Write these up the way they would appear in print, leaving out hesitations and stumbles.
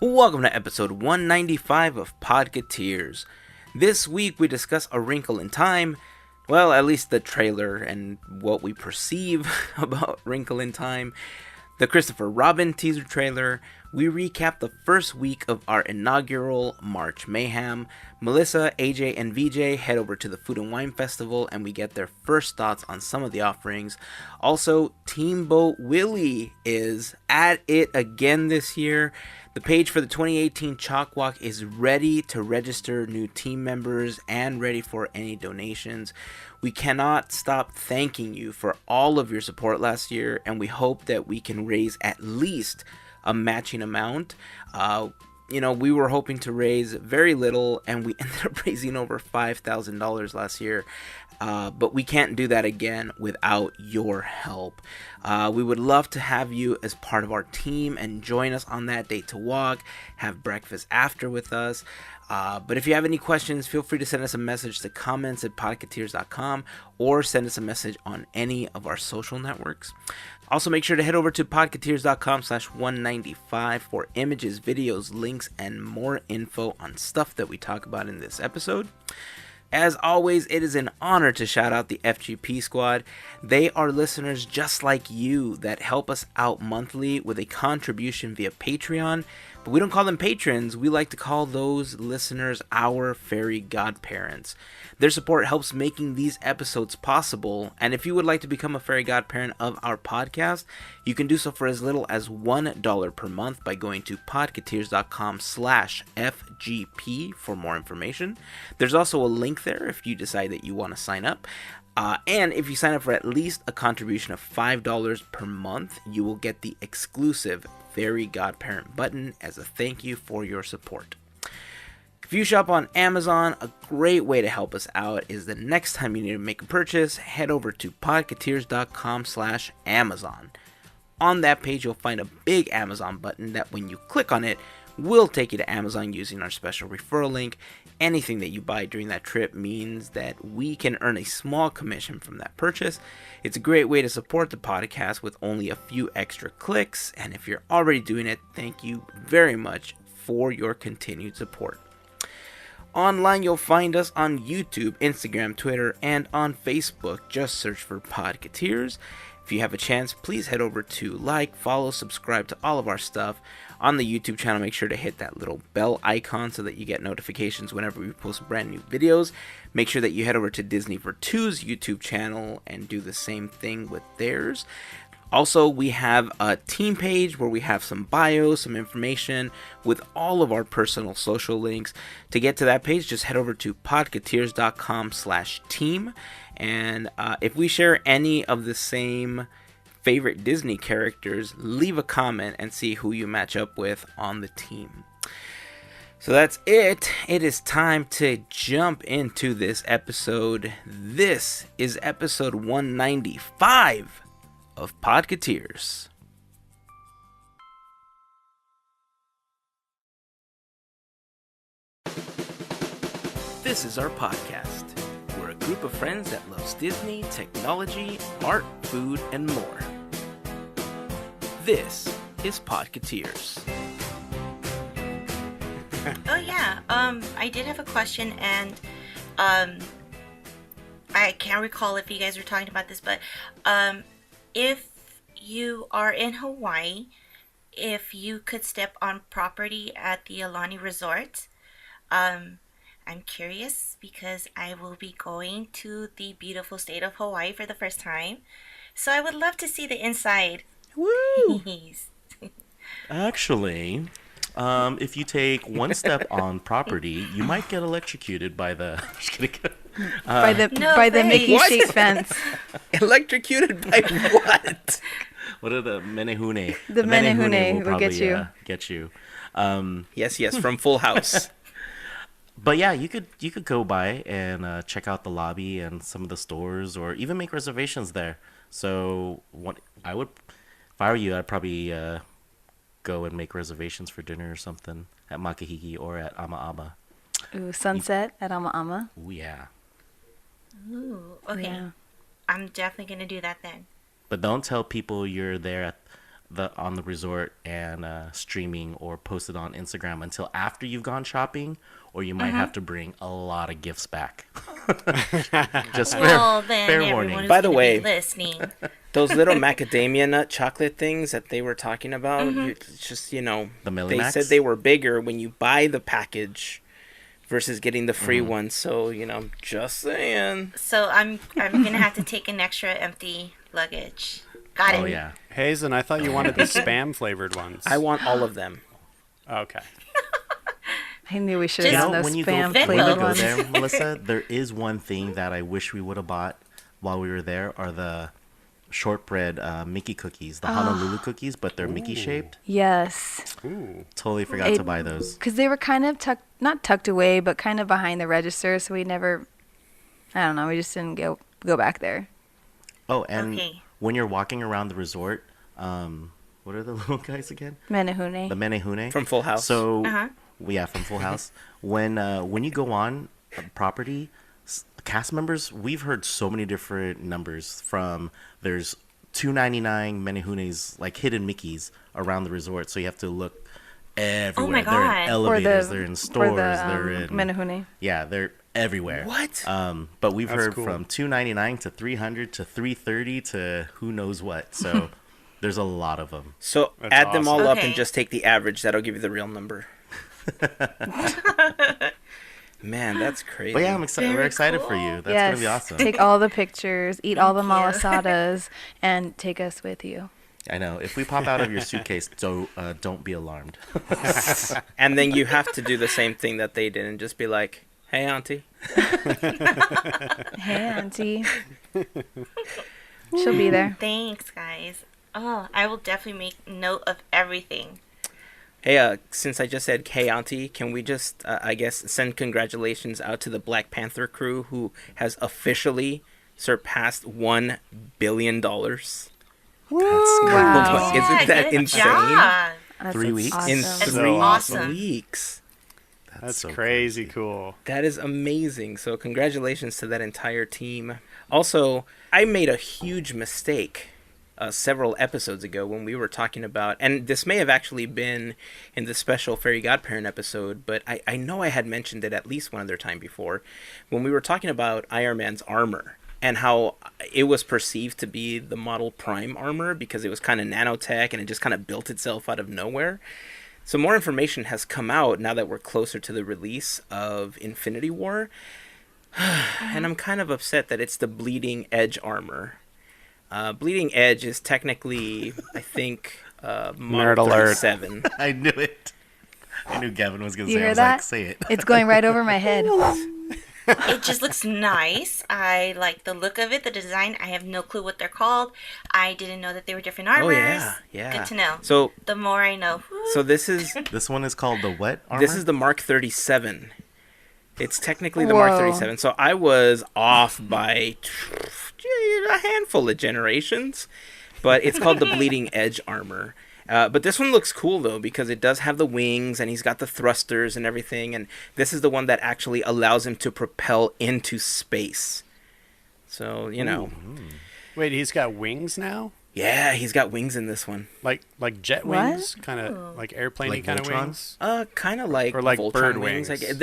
Welcome to episode 195 of Podketeers. This week we discuss A Wrinkle in Time, well, at least the trailer and what we perceive about Wrinkle in Time, the Christopher Robin teaser trailer. We recap the first week of our inaugural March Mayhem. Melissa, AJ, and VJ head over to the Food and Wine Festival and we get their first thoughts on some of the offerings. Also, Teamboat Willie is at it again this year. The page for the 2018 CHOCWalk is ready to register new team members and ready for any donations. We cannot stop thanking you for all of your support last year, and we hope that we can raise at least a matching amount. We were hoping to raise very little, and we ended up raising over $5,000 last year. But we can't do that again without your help. We would love to have you as part of our team and join us on that date to walk, have breakfast after with us. But if you have any questions, feel free to send us a message to comments@podketeers.com or send us a message on any of our social networks. Also, make sure to head over to podketeers.com/195 for images, videos, links, and more info on stuff that we talk about in this episode. As always, it is an honor to shout out the FGP Squad. They are listeners just like you that help us out monthly with a contribution via Patreon. But we don't call them patrons. We like to call those listeners our Fairy Godparents. Their support helps making these episodes possible. And if you would like to become a Fairy Godparent of our podcast, you can do so for as little as $1 per month by going to podketeers.com/FGP for more information. There's also a link there if you decide that you want to sign up. And if you sign up for at least a contribution of $5 per month, you will get the exclusive Fairy Godparent button as a thank you for your support. If you shop on Amazon, a great way to help us out is the next time you need to make a purchase, head over to podketeers.com/Amazon. On that page, you'll find a big Amazon button that when you click on it, will take you to Amazon using our special referral link. Anything that you buy during that trip means that we can earn a small commission from that purchase. It's a great way to support the podcast with only a few extra clicks, and if you're already doing it, thank you very much for your continued support. Online, you'll find us on YouTube, Instagram, Twitter, and on Facebook. Just search for Podketeers. If you have a chance, please head over to like, follow, subscribe to all of our stuff. On the YouTube channel, make sure to hit that little bell icon so that you get notifications whenever we post brand new videos. Make sure that you head over to Disney for Two's YouTube channel and do the same thing with theirs. Also, we have a team page where we have some bios, some information with all of our personal social links. To get to that page, just head over to podketeers.com/team. And if we share any of the same favorite Disney characters, leave a comment and see who you match up with on the team. So that's it. It is time to jump into this episode. This is episode 195 of Podketeers. This is our podcast. We're a group of friends that loves Disney, technology, art, food, and more. This is Podketeers. Oh yeah, I did have a question, and I can't recall if you guys were talking about this, but if you are in Hawaii, if you could step on property at the Aulani Resort, I'm curious because I will be going to the beautiful state of Hawaii for the first time, so I would love to see the inside. Woo! Actually, if you take one step on property, you might get electrocuted by the. Just kidding. By the Mickey What? shape fence. Electrocuted by what? What are the menehune? The menehune will get probably, you. Get you. Yes, from Full House. But yeah, you could go by and check out the lobby and some of the stores, or even make reservations there. So what I would, if I were you, I'd probably go and make reservations for dinner or something at Makahiki or at Ama Ama. Ooh, sunset at Ama Ama. Ooh, yeah. Ooh, okay. Yeah. I'm definitely going to do that then. But don't tell people you're there on the resort and streaming or post it on Instagram until after you've gone shopping, or you might have to bring a lot of gifts back. Just Well, then fair everyone warning. who's By the gonna way- be listening. Those little macadamia nut chocolate things that they were talking about, it's just, you know, The they Millimax? said they were bigger when you buy the package versus getting the free one. So, you know, just saying. So I'm gonna have to take an extra empty luggage. Got it. Oh yeah. Hazen, I thought you wanted the spam flavored ones. I want all of them. Okay. I knew we should have Just- done those when you go, spam Venmo. when you flavored go ones. there, Melissa, there is one thing that I wish we would have bought while we were there, are the shortbread Mickey cookies, the Honolulu cookies, but they're Mickey shaped. Yes, Ooh. Totally forgot to buy those. because they were kind of not tucked away, but kind of behind the register, so we never. I don't know. We just didn't go back there. Oh, and Okay. when you're walking around the resort, what are the little guys again? Menehune. The menehune From Full House. So, Uh-huh. yeah, from Full House. When you go on a property, cast members, we've heard so many different numbers. From there's 299 menehunes, like hidden Mickeys around the resort, so you have to look everywhere. my They're in God. elevators, they're in stores, they're in Menehune. yeah, they're everywhere. What? But we've That's heard cool. from 299 to 300 to 330 to who knows what. So there's a lot of them. So That's add them all awesome. up Okay. and just take the average. That'll give you the real number. Man, that's crazy. But yeah, we're Very excited for cool. you. That's Yes. gonna be awesome. Take all the pictures, eat all the Thank you. malasadas, and take us with you. I know. If we pop out of your suitcase, don't be alarmed. And then you have to do the same thing that they did and just be like, "Hey, auntie." Hey, auntie. She'll be there. Thanks, guys. Oh, I will definitely make note of everything. Hey, since I just said "Hey, auntie," can we just, I guess, send congratulations out to the Black Panther crew who has officially surpassed $1 billion? That's Wow. Isn't Yeah, that good insane? job. That's 3 weeks? Awesome. In That's 3 awesome. weeks. That's so crazy cool. That is amazing. So congratulations to that entire team. Also, I made a huge mistake several episodes ago when we were talking about, and this may have actually been in the special Fairy Godparent episode, but I know I had mentioned it at least one other time before, when we were talking about Iron Man's armor and how it was perceived to be the Model Prime armor because it was kind of nanotech and it just kind of built itself out of nowhere. So more information has come out now that we're closer to the release of Infinity War. And I'm kind of upset that it's the Bleeding Edge armor. Bleeding Edge is technically, I think, Nerd Model alert. 37. I knew it. I knew Gavin was gonna You say. I hear was that? like, say it. It's going right over my head. It just looks nice. I like the look of it, the design. I have no clue what they're called. I didn't know that they were different armors. Oh yeah, yeah. Good to know. So The more I know. so this is This one is called the what armor? this is the Mark 37. It's technically the Mark Whoa. 37. So I was off by a handful of generations, but it's called the Bleeding Edge armor. But this one looks cool though because it does have the wings and he's got the thrusters and everything, and this is the one that actually allows him to propel into space. So, you know, Wait, he's got wings now? yeah, he's got wings in this one. Like jet What? wings? Kind of like airplane Like kind of Voltron? wings? Kind of like Or like Voltron bird wings. wings. Like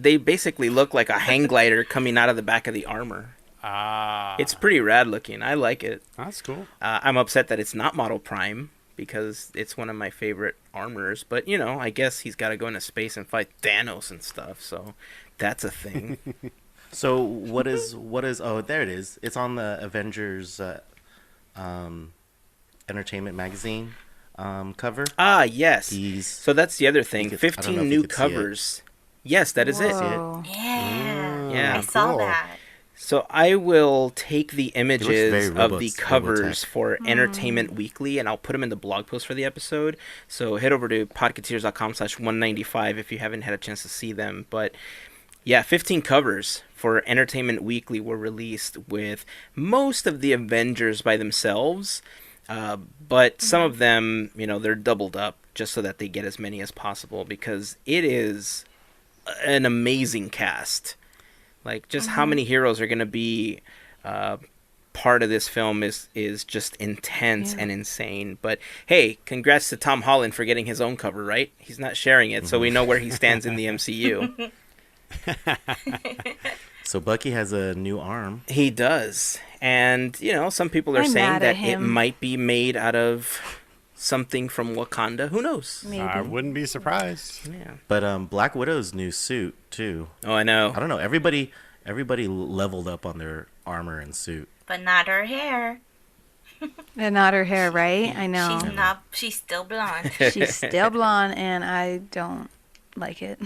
they basically look like a hang glider coming out of the back of the armor. Ah. It's pretty rad looking. I like it. That's cool. I'm upset that it's not Model Prime because it's one of my favorite armors. But, you know, I guess he's got to go into space and fight Thanos and stuff. So that's a thing. So what is? Oh, there it is. It's on the Avengers Entertainment magazine cover. Ah, yes. He's So that's the other thing. I don't know if 15 you new could see it. covers. Yes, that is it. Whoa. Yeah. Yeah. I saw cool. that. So I will take the images very of the Robotech. covers for Entertainment Weekly, and I'll put them in the blog post for the episode. So head over to podketeers.com/195 if you haven't had a chance to see them. But yeah, 15 covers for Entertainment Weekly were released with most of the Avengers by themselves. But some of them, you know, they're doubled up just so that they get as many as possible because it is an amazing cast. Like, just how many heroes are going to be part of this film is just intense and insane. But hey, congrats to Tom Holland for getting his own cover, right? He's not sharing it, so we know where he stands in the MCU. So Bucky has a new arm. He does. And, you know, some people are I'm saying mad that at it him. might be made out of something from Wakanda. Who knows? Maybe. I wouldn't be surprised. Yeah. But Black Widow's new suit too. Oh, I know. I don't know. Everybody leveled up on their armor and suit. But not her hair. And not her hair, right? I know. She's not. She's still blonde. She's still blonde, and I don't like it.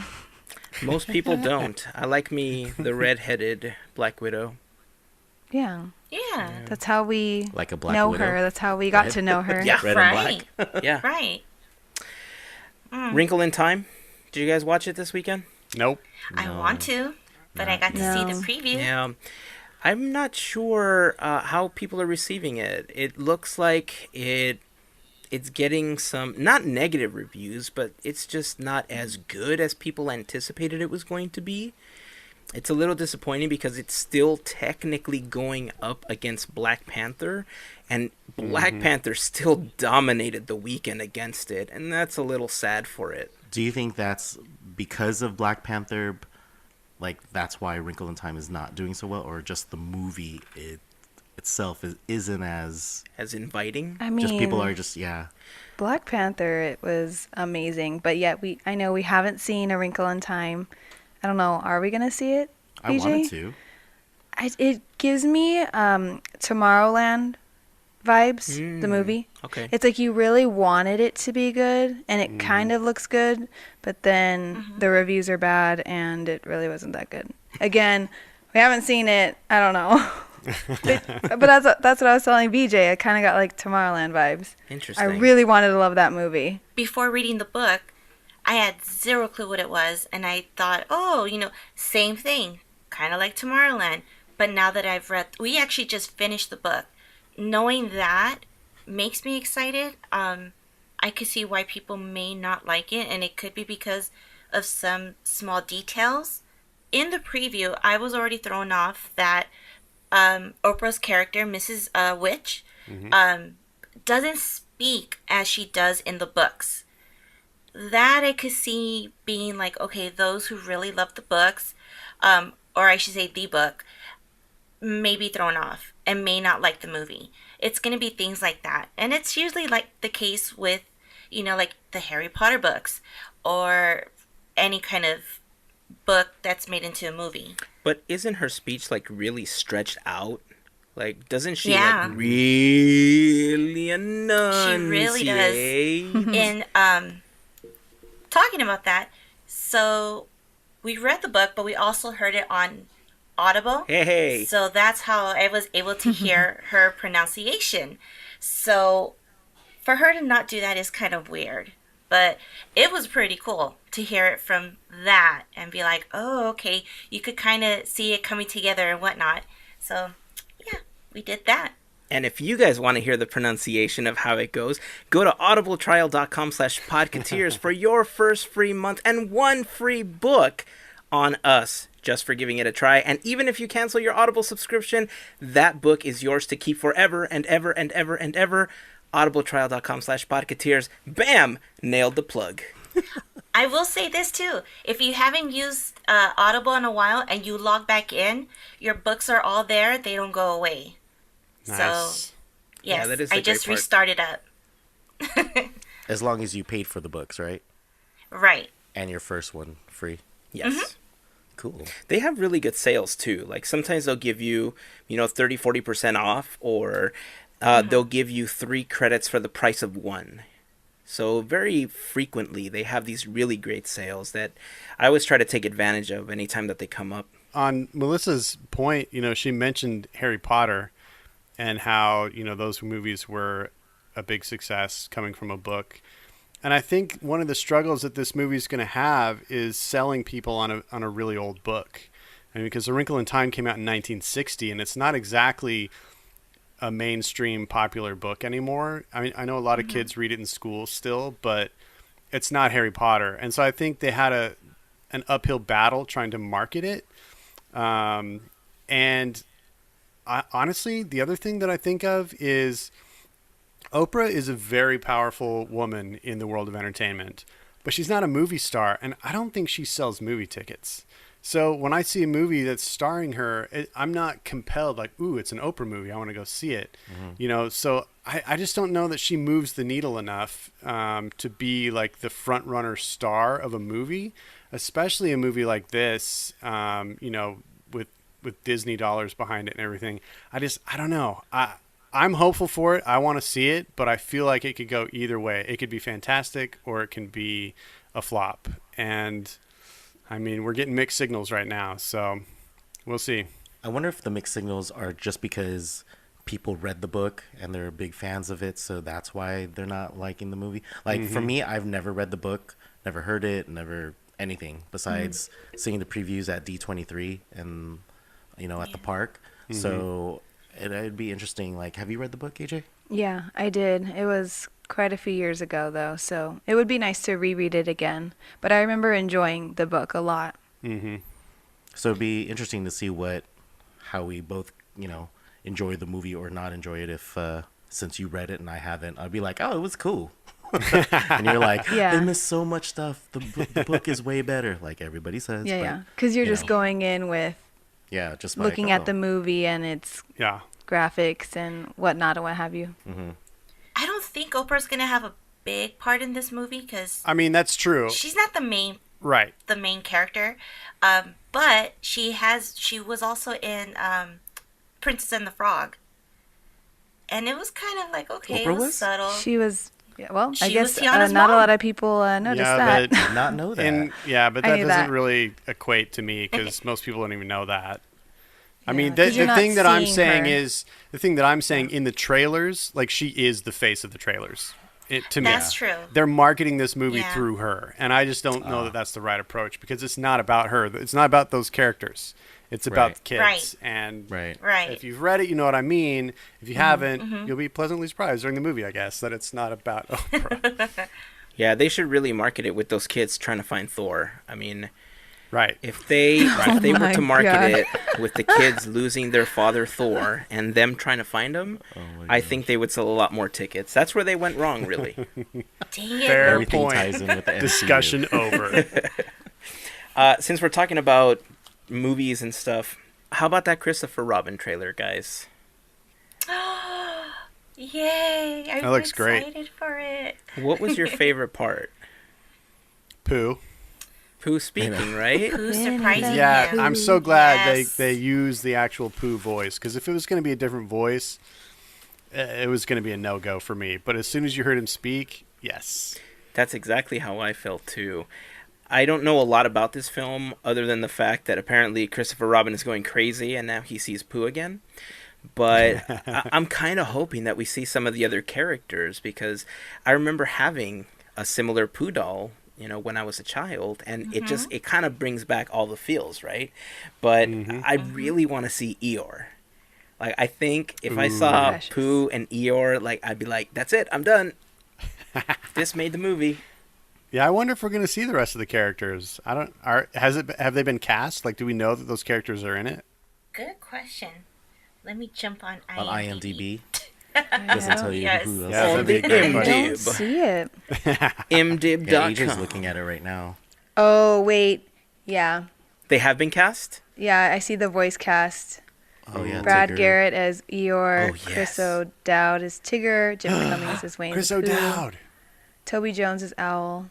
Most people don't. I like me the red-headed Black Widow. Yeah. Yeah. That's how we Like a Black know Widow. her. That's how we got Right? to know her. Yeah. Red Right. and black. Yeah. Right. Wrinkle in Time. Did you guys watch it this weekend? Nope. I want to, but I got to see the No. preview. Yeah. I'm not sure how people are receiving it. It looks like it's getting some, not negative reviews, but it's just not as good as people anticipated it was going to be. It's a little disappointing because it's still technically going up against Black Panther, and Black Panther still dominated the weekend against it, and that's a little sad for it. Do you think that's because of Black Panther? Like that's why Wrinkle in Time is not doing so well, or just the movie itself isn't as As inviting. I mean, just people are just Black Panther, it was amazing, but yet I know we haven't seen A Wrinkle in Time. I don't know. Are we gonna see it? I BJ? wanted to. It gives me Tomorrowland vibes. The movie. Okay. It's like you really wanted it to be good, and it kind of looks good, but then the reviews are bad, and it really wasn't that good. Again, we haven't seen it. I don't know. but that's what I was telling BJ. I kind of got like Tomorrowland vibes. Interesting. I really wanted to love that movie. Before reading the book, I had zero clue what it was, and I thought, oh, same thing, kind of like Tomorrowland. But now that I've read, we actually just finished the book. Knowing that makes me excited. I could see why people may not like it, and it could be because of some small details. In the preview, I was already thrown off that Oprah's character, Mrs. Witch, doesn't speak as she does in the books. That I could see being like, okay, those who really love the books, or I should say the book, may be thrown off and may not like the movie. It's going to be things like that. And it's usually like the case with, like the Harry Potter books or any kind of book that's made into a movie. But isn't her speech like really stretched out? Like, doesn't she Yeah. like really enunciate? She really does. And talking about that, so we read the book, but we also heard it on Audible. Hey. So that's how I was able to hear her pronunciation. So for her to not do that is kind of weird. But it was pretty cool to hear it from that and be like, oh, okay, you could kind of see it coming together and whatnot. So, yeah, we did that. And if you guys want to hear the pronunciation of how it goes, go to audibletrial.com/podketeers for your first free month and one free book on us just for giving it a try. And even if you cancel your Audible subscription, that book is yours to keep forever and ever and ever and ever. audibletrial.com/podketeers. Bam! Nailed the plug. I will say this too. If you haven't used Audible in a while and you log back in, your books are all there. They don't go away. Nice. So, yes, that is the I great just part. restarted up. As long as you paid for the books, right? Right. And your first one free. Yes. Cool. They have really good sales too. Like sometimes they'll give you, 30-40% off, or they'll give you 3 credits for the price of 1. So very frequently they have these really great sales that I always try to take advantage of anytime that they come up. On Melissa's point, she mentioned Harry Potter and how, those movies were a big success coming from a book. And I think one of the struggles that this movie is going to have is selling people on a really old book. I mean, because A Wrinkle in Time came out in 1960, and it's not exactly a mainstream popular book anymore. I mean, I know a lot of kids read it in school still, but it's not Harry Potter. And so I think they had an uphill battle trying to market it. And honestly, the other thing that I think of is Oprah is a very powerful woman in the world of entertainment, but she's not a movie star, and I don't think she sells movie tickets. So when I see a movie that's starring her, I'm not compelled like, ooh, it's an Oprah movie, I want to go see it. So I just don't know that she moves the needle enough to be like the front runner star of a movie, especially a movie like this, with Disney dollars behind it and everything. I don't know. I'm hopeful for it. I want to see it, but I feel like it could go either way. It could be fantastic or it can be a flop. And I mean, we're getting mixed signals right now, so we'll see. I wonder if the mixed signals are just because people read the book and they're big fans of it, so that's why they're not liking the movie. Like for me, I've never read the book, never heard it, never anything besides seeing the previews at D23 and at the park. So it'd be interesting. Like, have you read the book, AJ? Yeah, I did. It was quite a few years ago, though, so it would be nice to reread it again. But I remember enjoying the book a lot. So it'd be interesting to see how we both, enjoy the movie or not enjoy it. If since you read it and I haven't, I'd be like, oh, it was cool. And you're like, they missed so much stuff. The book is way better, like everybody says. Yeah, because you're just going in with just looking at the movie and its graphics and whatnot and what have you. I don't think Oprah's gonna have a big part in this movie because I mean, that's true. she's not the main Right. character, but she was also in Princess and the Frog, and it was kind of like okay, Oprah it was was? subtle. She was, I She guess was Tiana's not a mom. lot of people noticed that. Did not know that. But I that knew doesn't that. really equate to me because most people don't even know that. I Yeah, mean, 'cause the you're not thing that I'm seeing saying her. is the thing that I'm saying in the trailers, like she is the face of the trailers. To me, That's true. They're marketing this movie Yeah. through her, and I just don't know that that's the right approach because it's not about her. It's not about those characters. It's about the kids. Right. And Right. if you've read it, you know what I mean. If you haven't, you'll be pleasantly surprised during the movie, I guess, that it's not about Oprah. Yeah, they should really market it with those kids trying to find Thor. I mean, Right. if they were my to market God. it with the kids losing their father Thor and them trying to find him, I think they would sell a lot more tickets. That's where they went wrong, really. Dang it! Fair Everything point. ties in with the MCU. Discussion over. Since we're talking about movies and stuff, how about that Christopher Robin trailer, guys? Yay! I'm looks great. excited for it. What was your favorite part? Pooh. Pooh speaking, right? Who's surprising Yeah, him? I'm so glad Yes. they use the actual Pooh voice because if it was going to be a different voice, it was going to be a no-go for me. But as soon as you heard him speak, yes. That's exactly how I felt too. I don't know a lot about this film other than the fact that apparently Christopher Robin is going crazy and now he sees Pooh again. But I'm kind of hoping that we see some of the other characters because I remember having a similar Pooh doll, when I was a child, and it kind of brings back all the feels, right? But I really want to see Eeyore. Like, I think if I saw Precious. Pooh and Eeyore, like, I'd be like, that's it, I'm done. This made the movie. Yeah, I wonder if we're going to see the rest of the characters. Have they been cast? Like, do we know that those characters are in it? Good question. Let me jump on IMDb. On IMDb. Doesn't tell you Yes. who else. Yeah, On that'd be the a great I question. don't see it. IMDb.com. Yeah, AJ's looking at it right now. Oh, wait. Yeah. They have been cast? Yeah, I see the voice cast. Oh yeah, Brad Tigger. Garrett as Eeyore. Oh, yes. Chris O'Dowd as Tigger. Jim Cummings as Wayne Chris the Pooh. O'Dowd. Toby Jones as Owl.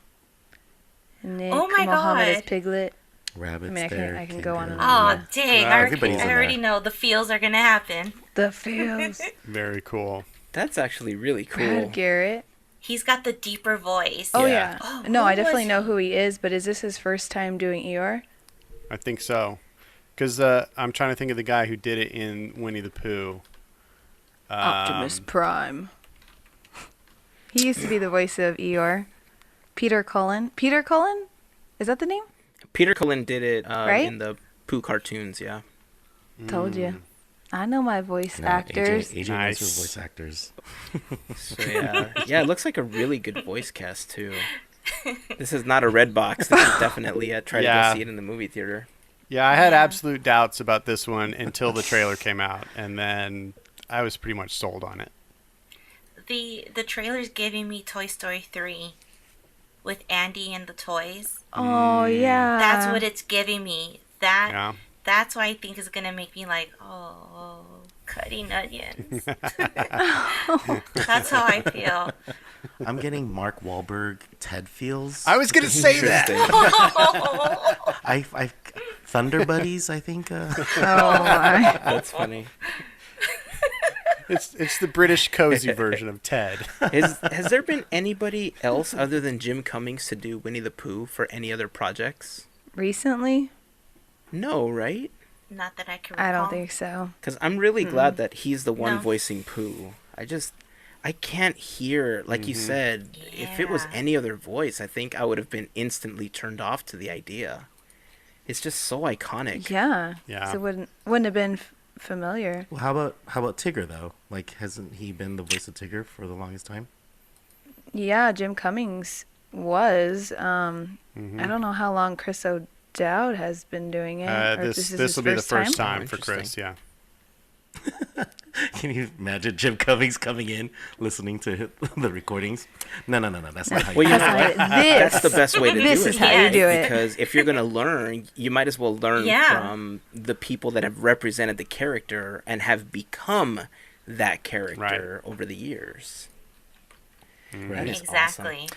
Nick Oh my Mohammed as God. Piglet. Rabbits I mean, I can- there. I can go on and Oh, dang. everybody's in I already there. know the feels are going to happen. The feels. Very cool. That's actually really cool. Brad Garrett. He's got the deeper voice. Oh, Yeah. yeah. Oh, No, who I definitely was know he? who he is, but is this his first time doing Eeyore? I think so. Because I'm trying to think of the guy who did it in Winnie the Pooh. Optimus Prime. He used to be the voice of Eeyore. Peter Cullen. Peter Cullen? Is that the name? Peter Cullen did it Right? in the Pooh cartoons, yeah. Told you. I know my voice No, actors. AJ knows Nice. her voice actors. So yeah, yeah, it looks like a really good voice cast too. This is not a red box. This is definitely a try to Yeah. go see it in the movie theater. Yeah, I had absolute doubts about this one until the trailer came out, and then I was pretty much sold on it. The trailer's giving me Toy Story 3 with Andy and the toys. Oh yeah. That's what it's giving me. Yeah. That's why I think is gonna make me like, oh, cutting onions. That's how I feel. I'm getting Mark Wahlberg Ted feels. I was gonna say that. I Thunder Buddies, I think. Oh my. That's funny. It's the British cozy version of Ted. Has there been anybody else other than Jim Cummings to do Winnie the Pooh for any other projects? Recently? No, right? Not that I can recall. I don't think so. Because I'm really glad that he's the one No. voicing Pooh. I can't hear, like you said, if it was Yeah. any other voice, I think I would have been instantly turned off to the idea. It's just so iconic. Yeah. Yeah. So it wouldn't have been familiar. Well, how about Tigger though? Like, hasn't he been the voice of Tigger for the longest time? Yeah, Jim Cummings was. I don't know how long Chris O'Dowd has been doing it. or if This is will his be the first time? time for Chris. Interesting. Yeah. Can you imagine Jim Cummings coming in, listening to the recordings? No, that's not how you Well, you do know it. what? This. That's the best way to This do it. is how you do it. Because if you're going to learn, you might as well learn Yeah. from the people that have represented the character and have become that character over the years. That is awesome. Exactly.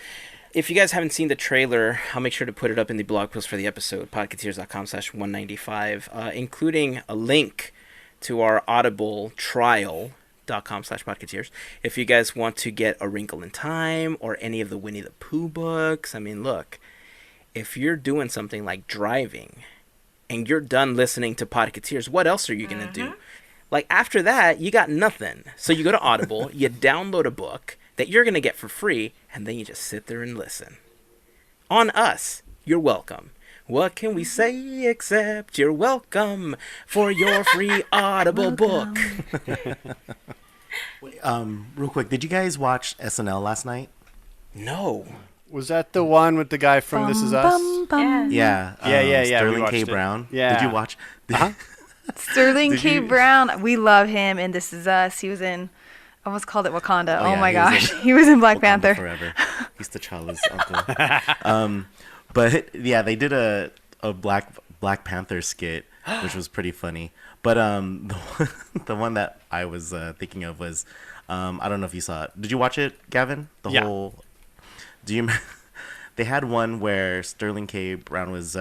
If you guys haven't seen the trailer, I'll make sure to put it up in the blog post for the episode, podketeers.com/195, including a link to our Audible trial.com/podketeers. If you guys want to get A Wrinkle in Time or any of the Winnie the Pooh books, I mean, look, if you're doing something like driving and you're done listening to Podketeers, what else are you going to do? Like, after that, you got nothing. So you go to Audible, you download a book that you're going to get for free, and then you just sit there and listen. On us, you're welcome. What can we say except you're welcome for your free Audible book? Real quick, did you guys watch SNL last night? No. Was that the one with the guy from This Is Us? Bum, bum. Yeah. Yeah. Yeah. We Sterling watched K. it. Brown. Yeah. Did you watch? Sterling Did K. you- Brown. We love him in This Is Us. He was in, I almost called it Wakanda. Oh, Oh, yeah, my he was gosh. in He was in Black Wakanda Panther. Forever. He's T'Challa's uncle. But yeah, they did a Black Panther skit, which was pretty funny. But the one that I was thinking of was, I don't know if you saw it. Did you watch it, Gavin? Yeah. Do you? They had one where Sterling K. Brown was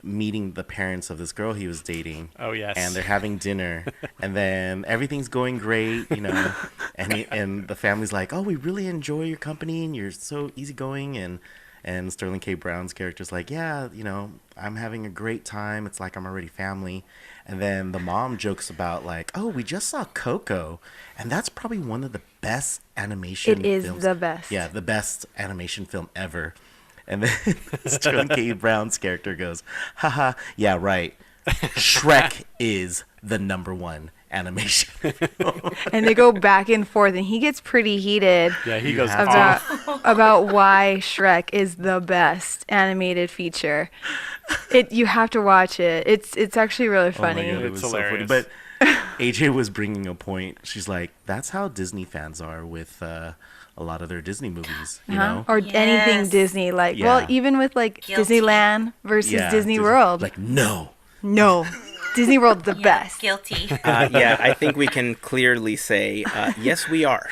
meeting the parents of this girl he was dating. Oh, yes. And they're having dinner, and then everything's going great, and the family's like, "Oh, we really enjoy your company, and you're so easygoing." And Sterling K. Brown's character's like, "Yeah, I'm having a great time. It's like I'm already family." And then the mom jokes about like, "Oh, we just saw Coco, and that's probably one of the best animation It is films." the best. Yeah, the best animation film ever. And then Sterling K. Brown's character goes, "Haha, yeah, right. Shrek is the #1 animation." And they go back and forth, and he gets pretty heated Yeah, he You goes have off. about why Shrek is the best animated feature. You have to watch it. It's actually really Oh my funny. God, it It's was so funny. hilarious. But AJ was bringing a point. She's like, "That's how Disney fans are with a lot of their Disney movies, you know?" Or anything Yes. Disney, like Yeah. well, even with like Guilty. Disneyland versus Yeah, Disney World. Like, no. No, Disney World's the best. Guilty. Yeah, I think we can clearly say, yes, we are.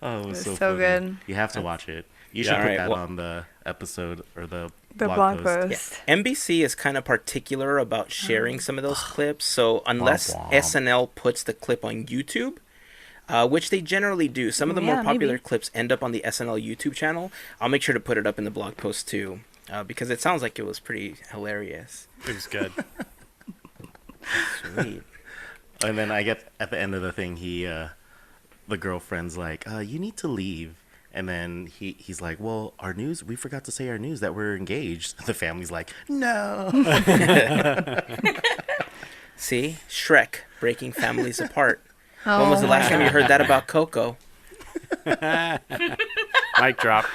Oh, it was so so funny. good. You have to watch it. You Yeah, should put alright, that well- on the episode or the Blog post. post. NBC is kind of particular about sharing some of those clips, so unless Womp womp. SNL puts the clip on YouTube, which they generally do, some of the more Yeah, popular maybe. clips end up on the SNL YouTube channel. I'll make sure to put it up in the blog post too, because it sounds like it was pretty hilarious. It was good. Sweet. And then I get at the end of the thing, the girlfriend's like, "You need to leave." And then he's like, "Well, we forgot to say our news that we're engaged." The family's like, "No." See, Shrek breaking families apart. When was the last time you heard that about Coco? Mic drop.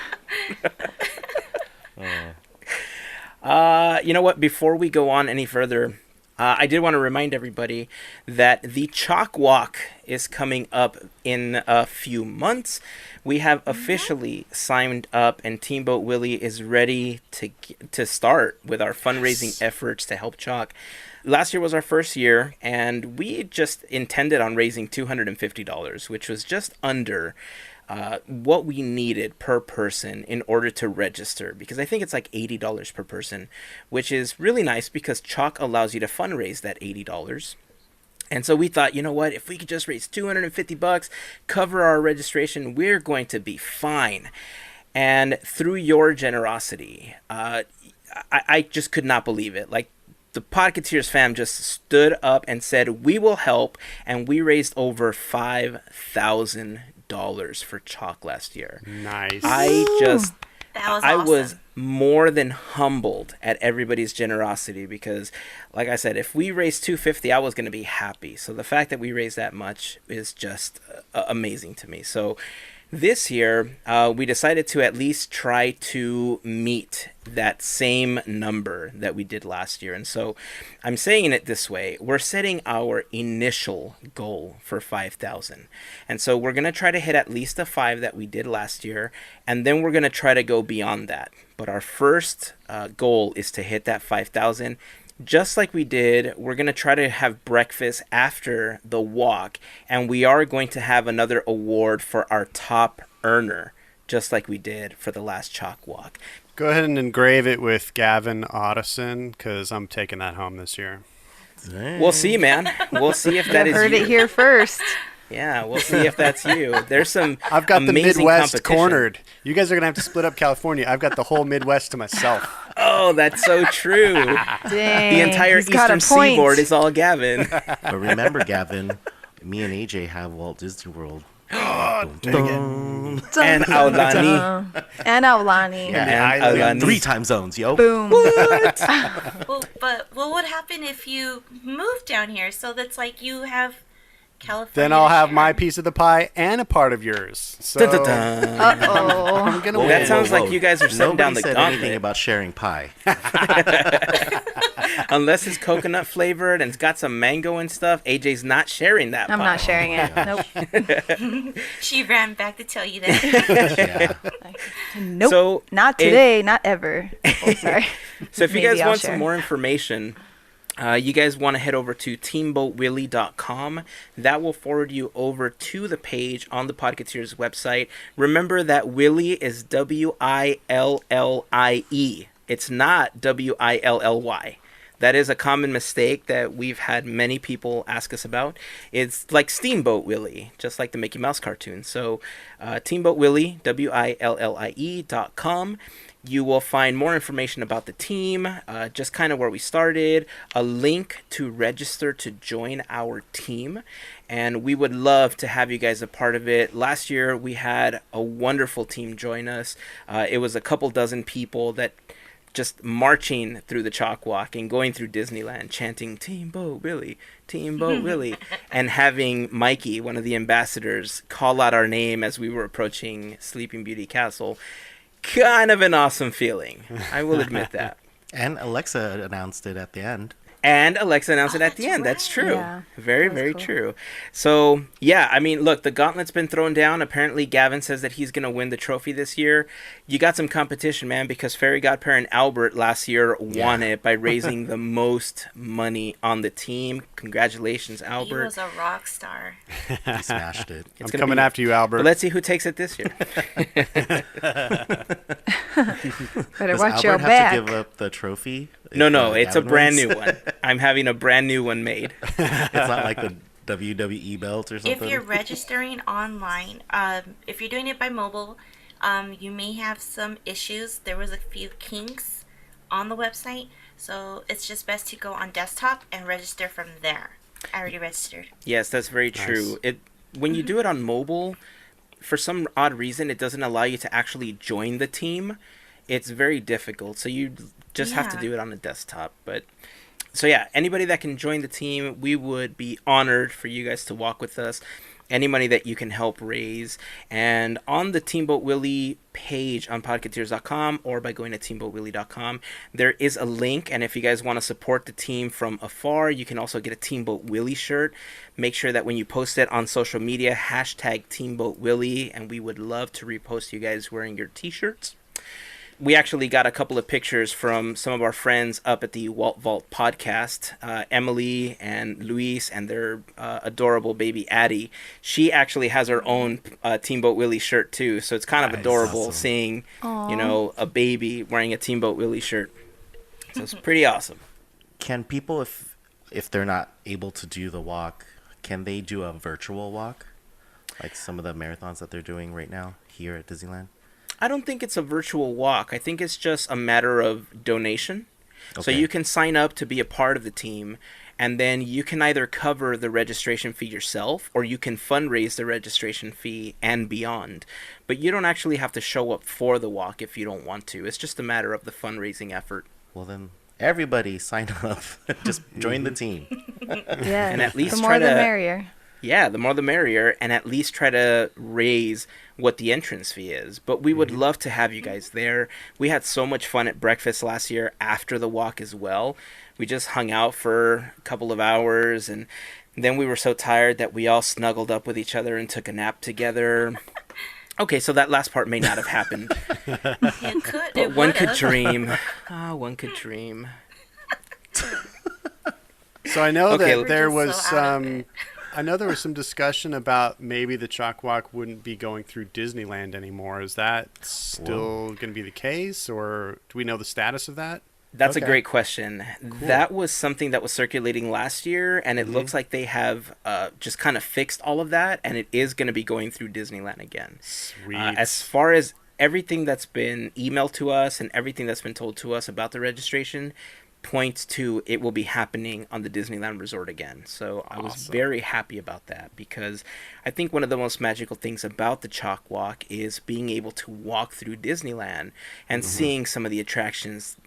You know what? Before we go on any further, I did want to remind everybody that the CHOCWalk is coming up in a few months. We have officially signed up, and Teamboat Willie is ready to start with our fundraising efforts to help Chalk. Last year was our first year, and we just intended on raising $250, which was just under what we needed per person in order to register, because I think it's like $80 per person, which is really nice because Chalk allows you to fundraise that $80. And so we thought, you know what, if we could just raise $250, cover our registration, we're going to be fine. And through your generosity, I just could not believe it. Like, the Podketeers fam just stood up and said, we will help, and we raised over $5,000 for Chalk last year. Nice. I was more than humbled at everybody's generosity, because, like I said, if we raised $250, I was going to be happy. So the fact that we raised that much is just amazing to me. So this year, we decided to at least try to meet that same number that we did last year. And so I'm saying it this way. We're setting our initial goal for 5,000. And so we're going to try to hit at least the 5 that we did last year. And then we're going to try to go beyond that. But our first goal is to hit that 5,000. Just like we did, we're going to try to have breakfast after the walk, and we are going to have another award for our top earner, just like we did for the last CHOCWalk. Go ahead and engrave it with Gavin Otteson, because I'm taking that home this year. Dang. We'll see, man. We'll see if that is Heard you. it here first. Yeah, we'll see if that's you. There's some I've got the amazing Midwest competition. cornered. You guys are going to have to split up California. I've got the whole Midwest to myself. Oh, that's so true. Dang. The entire he's got a Eastern point. Seaboard is all Gavin. But remember, Gavin, me and AJ have Walt Disney World. And Aulani. And Aulani. Yeah, And Aulani. 3 time zones, yo. Boom. Well, but what would happen if you moved down here? So that's like you have California. Then I'll to have share. my piece of the pie and a part of yours. So Dun-dun-dun. Uh-oh. I'm going to Whoa, win. That sounds whoa, like whoa. you guys are setting down Nobody the said gauntlet. anything about sharing pie. Unless it's coconut flavored and it's got some mango and stuff, AJ's not sharing that I'm pie. not sharing it. Nope. She ran back to tell you that. Yeah. Nope. So, not today. Not ever. Oh, sorry. So if you Maybe guys I'll want share. some more information, you guys want to head over to teamboatwillie.com. That will forward you over to the page on the Podketeers website. Remember that Willie is Willie. It's not Willy. That is a common mistake that we've had many people ask us about. It's like Steamboat Willie, just like the Mickey Mouse cartoon. So Teamboat Willie, Willie.com. You will find more information about the team, just kind of where we started, a link to register to join our team, and we would love to have you guys a part of it. Last year, we had a wonderful team join us. It was a couple dozen people that just marching through the CHOCWalk and going through Disneyland, chanting Teamboat Willie, Teamboat Willie, and having Mikey, one of the ambassadors, call out our name as we were approaching Sleeping Beauty Castle. Kind of an awesome feeling. I will admit that. And Alexa announced it at the end. And Alexa announced it at the that's end. That's true. Yeah, Very, that was very cool. true. So, yeah, I mean, look, the gauntlet's been thrown down. Apparently, Gavin says that he's going to win the trophy this year. You got some competition, man, because Fairy Godparent Albert last year won it by raising the most money on the team. Congratulations, He Albert. was a rock star. He smashed it. I'm gonna coming be- after you, Albert. But let's see who takes it this year. Better Does watch your Albert back. have to give up the trophy? No, if, it's a Gavin brand wins? new one. I'm having a brand new one made. It's not like the WWE belt or If something? you're registering online, if you're doing it by mobile, you may have some issues. There was a few kinks on the website, so it's just best to go on desktop and register from there. I already registered. Yes, that's very true. When you do it on mobile, for some odd reason, it doesn't allow you to actually join the team. It's very difficult, so you just have to Yeah. do it on the desktop. But so yeah, anybody that can join the team, we would be honored for you guys to walk with us. any money that you can help raise. And on the Teamboat Willie page on podketeers.com or by going to teamboatwillie.com, there is a link. And if you guys want to support the team from afar, you can also get a Teamboat Willie shirt. Make sure that when you post it on social media, hashtag Teamboat Willie, and we would love to repost you guys wearing your t-shirts. We actually got a couple of pictures from some of our friends up at the Walt Vault podcast, Emily and Luis and their adorable baby Addie. She actually has her own Teamboat Willie shirt too, so it's kind of adorable awesome. seeing, a baby wearing a Teamboat Willie shirt. So it's pretty awesome. Can people, if they're not able to do the walk, can they do a virtual walk, like some of the marathons that they're doing right now here at Disneyland? I don't think it's a virtual walk. I think it's just a matter of donation. Okay. So you can sign up to be a part of the team, and then you can either cover the registration fee yourself, or you can fundraise the registration fee and beyond. But you don't actually have to show up for the walk if you don't want to. It's just a matter of the fundraising effort. Well, then everybody sign up. Just join the team. Yeah, And at least the try more the to- merrier. Yeah, the more the merrier, and at least try to raise what the entrance fee is. But we would love to have you guys there. We had so much fun at breakfast last year after the walk as well. We just hung out for a couple of hours, and then we were so tired that we all snuggled up with each other and took a nap together. Okay, so that last part may not have happened, It could. but It one could would've. dream. One could dream. So I know Okay, that there We're was just so out of some. it. I know there was some discussion about maybe the CHOCWalk wouldn't be going through Disneyland anymore. Is that still going to be the case, or do we know the status of that? That's Okay. a great question. That was something that was circulating last year, and it looks like they have just kind of fixed all of that, and it is going to be going through Disneyland again. Sweet. As far as everything that's been emailed to us and everything that's been told to us about the registration points to it will be happening on the Disneyland Resort again. So I was Awesome. very happy about that, because I think one of the most magical things about the CHOCWalk is being able to walk through Disneyland and seeing some of the attractions,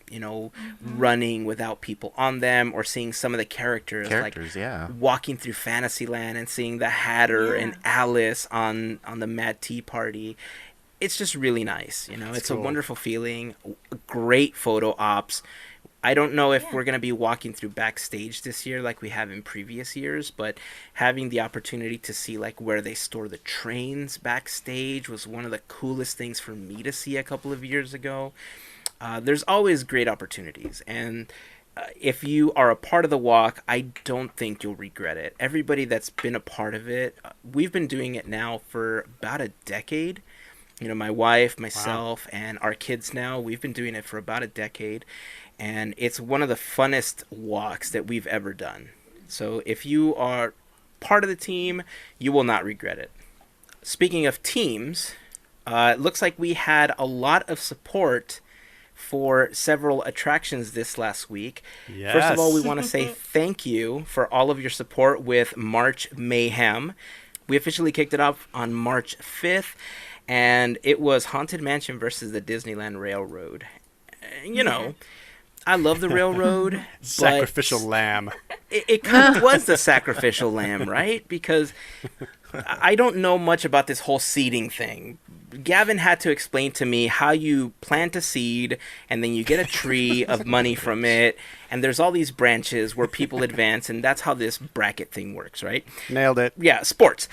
running without people on them, or seeing some of the characters like Yeah. walking through Fantasyland and seeing the Hatter and Alice on the Mad Tea Party. It's just really nice, it's a cool. wonderful feeling. Great photo ops. I don't know if we're going to be walking through backstage this year like we have in previous years, but having the opportunity to see like where they store the trains backstage was one of the coolest things for me to see a couple of years ago. There's always great opportunities, and if you are a part of the walk, I don't think you'll regret it. Everybody that's been a part of it, we've been doing it now for about a decade. My wife, myself, and our kids now, we've been doing it for about a decade. And it's one of the funnest walks that we've ever done. So if you are part of the team, you will not regret it. Speaking of teams, it looks like we had a lot of support for several attractions this last week. First of all, we want to say thank you for all of your support with March Mayhem. We officially kicked it off on March 5th, and it was Haunted Mansion versus the Disneyland Railroad. I love the railroad. Sacrificial lamb. It kind of was the sacrificial lamb, right? Because I don't know much about this whole seeding thing. Gavin had to explain to me how you plant a seed, and then you get a tree of money from it, and there's all these branches where people advance, and that's how this bracket thing works, right? Nailed it. Yeah, sports.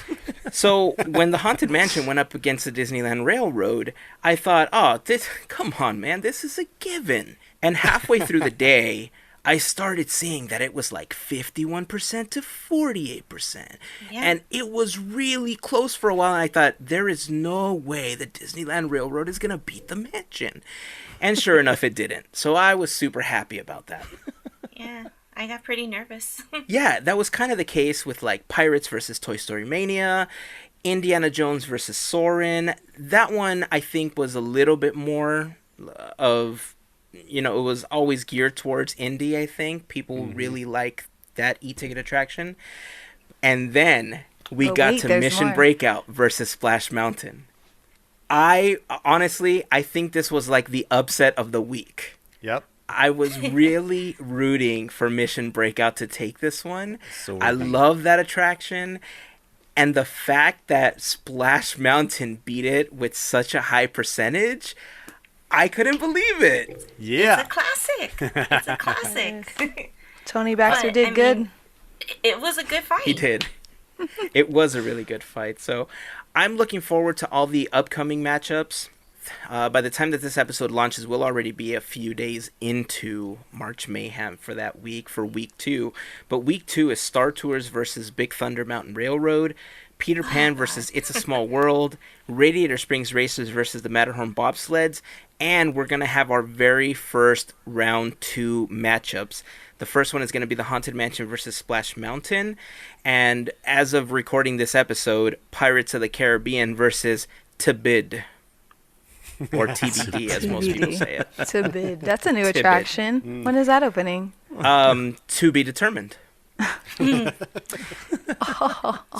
So when the Haunted Mansion went up against the Disneyland Railroad, I thought, come on, man, this is a given. And halfway through the day, I started seeing that it was like 51% to 48%. Yeah. And it was really close for a while. And I thought, there is no way the Disneyland Railroad is going to beat the mansion. And sure enough, it didn't. So I was super happy about that. Yeah, I got pretty nervous. Yeah, that was kind of the case with like Pirates versus Toy Story Mania, Indiana Jones versus Soarin'. That one, I think, was a little bit more of... it was always geared towards Indy, I think. People really like that e-ticket attraction. And then we got to there's Mission more. Breakout versus Splash Mountain. I think this was like the upset of the week. Yep. I was really rooting for Mission Breakout to take this one. So I were we. love that attraction. And the fact that Splash Mountain beat it with such a high percentage, I couldn't believe it. Yeah. It's a classic. It's a classic. Tony Baxter But, did I good. mean, it was a good fight. He did. It was a really good fight. So I'm looking forward to all the upcoming matchups. By the time that this episode launches, we'll already be a few days into March Mayhem for that week, for week 2. But week 2 is Star Tours versus Big Thunder Mountain Railroad, Peter Pan versus It's a Small World, Radiator Springs Racers versus the Matterhorn Bobsleds, and we're going to have our very first round 2 matchups. The first one is going to be the Haunted Mansion versus Splash Mountain, and as of recording this episode, Pirates of the Caribbean versus Tibid. Or TBD, as most people say it. Tibid. That's a new Tibid. attraction. When is that opening? To be determined. So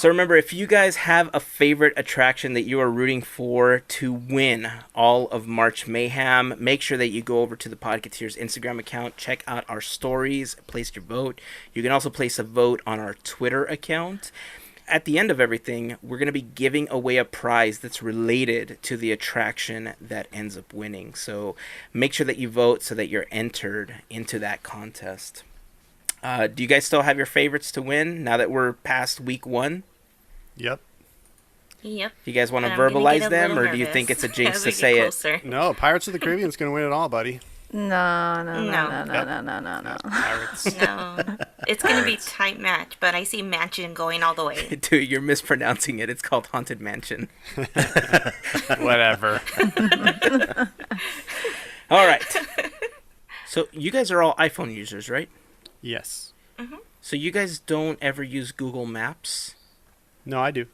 remember, if you guys have a favorite attraction that you are rooting for to win all of March Mayhem, make sure that you go over to the Podketeers Instagram account, check out our stories, place your vote. You can also place a vote on our Twitter account. At the end of everything, we're going to be giving away a prize that's related to the attraction that ends up winning. So make sure that you vote so that you're entered into that contest. Do you guys still have your favorites to win now that we're past week 1? Yep. Yep. Do you guys want to And I'm gonna verbalize get a them, little or do you think nervous it's a jinx as to we get say it? closer. No, Pirates of the Caribbean's going to win it all, buddy. No. Yep. Pirates. No. It's going to be tight match, but I see Mansion going all the way. Dude, you're mispronouncing it. It's called Haunted Mansion. Whatever. All right. So you guys are all iPhone users, right? Yes. So you guys don't ever use Google Maps? No, I do.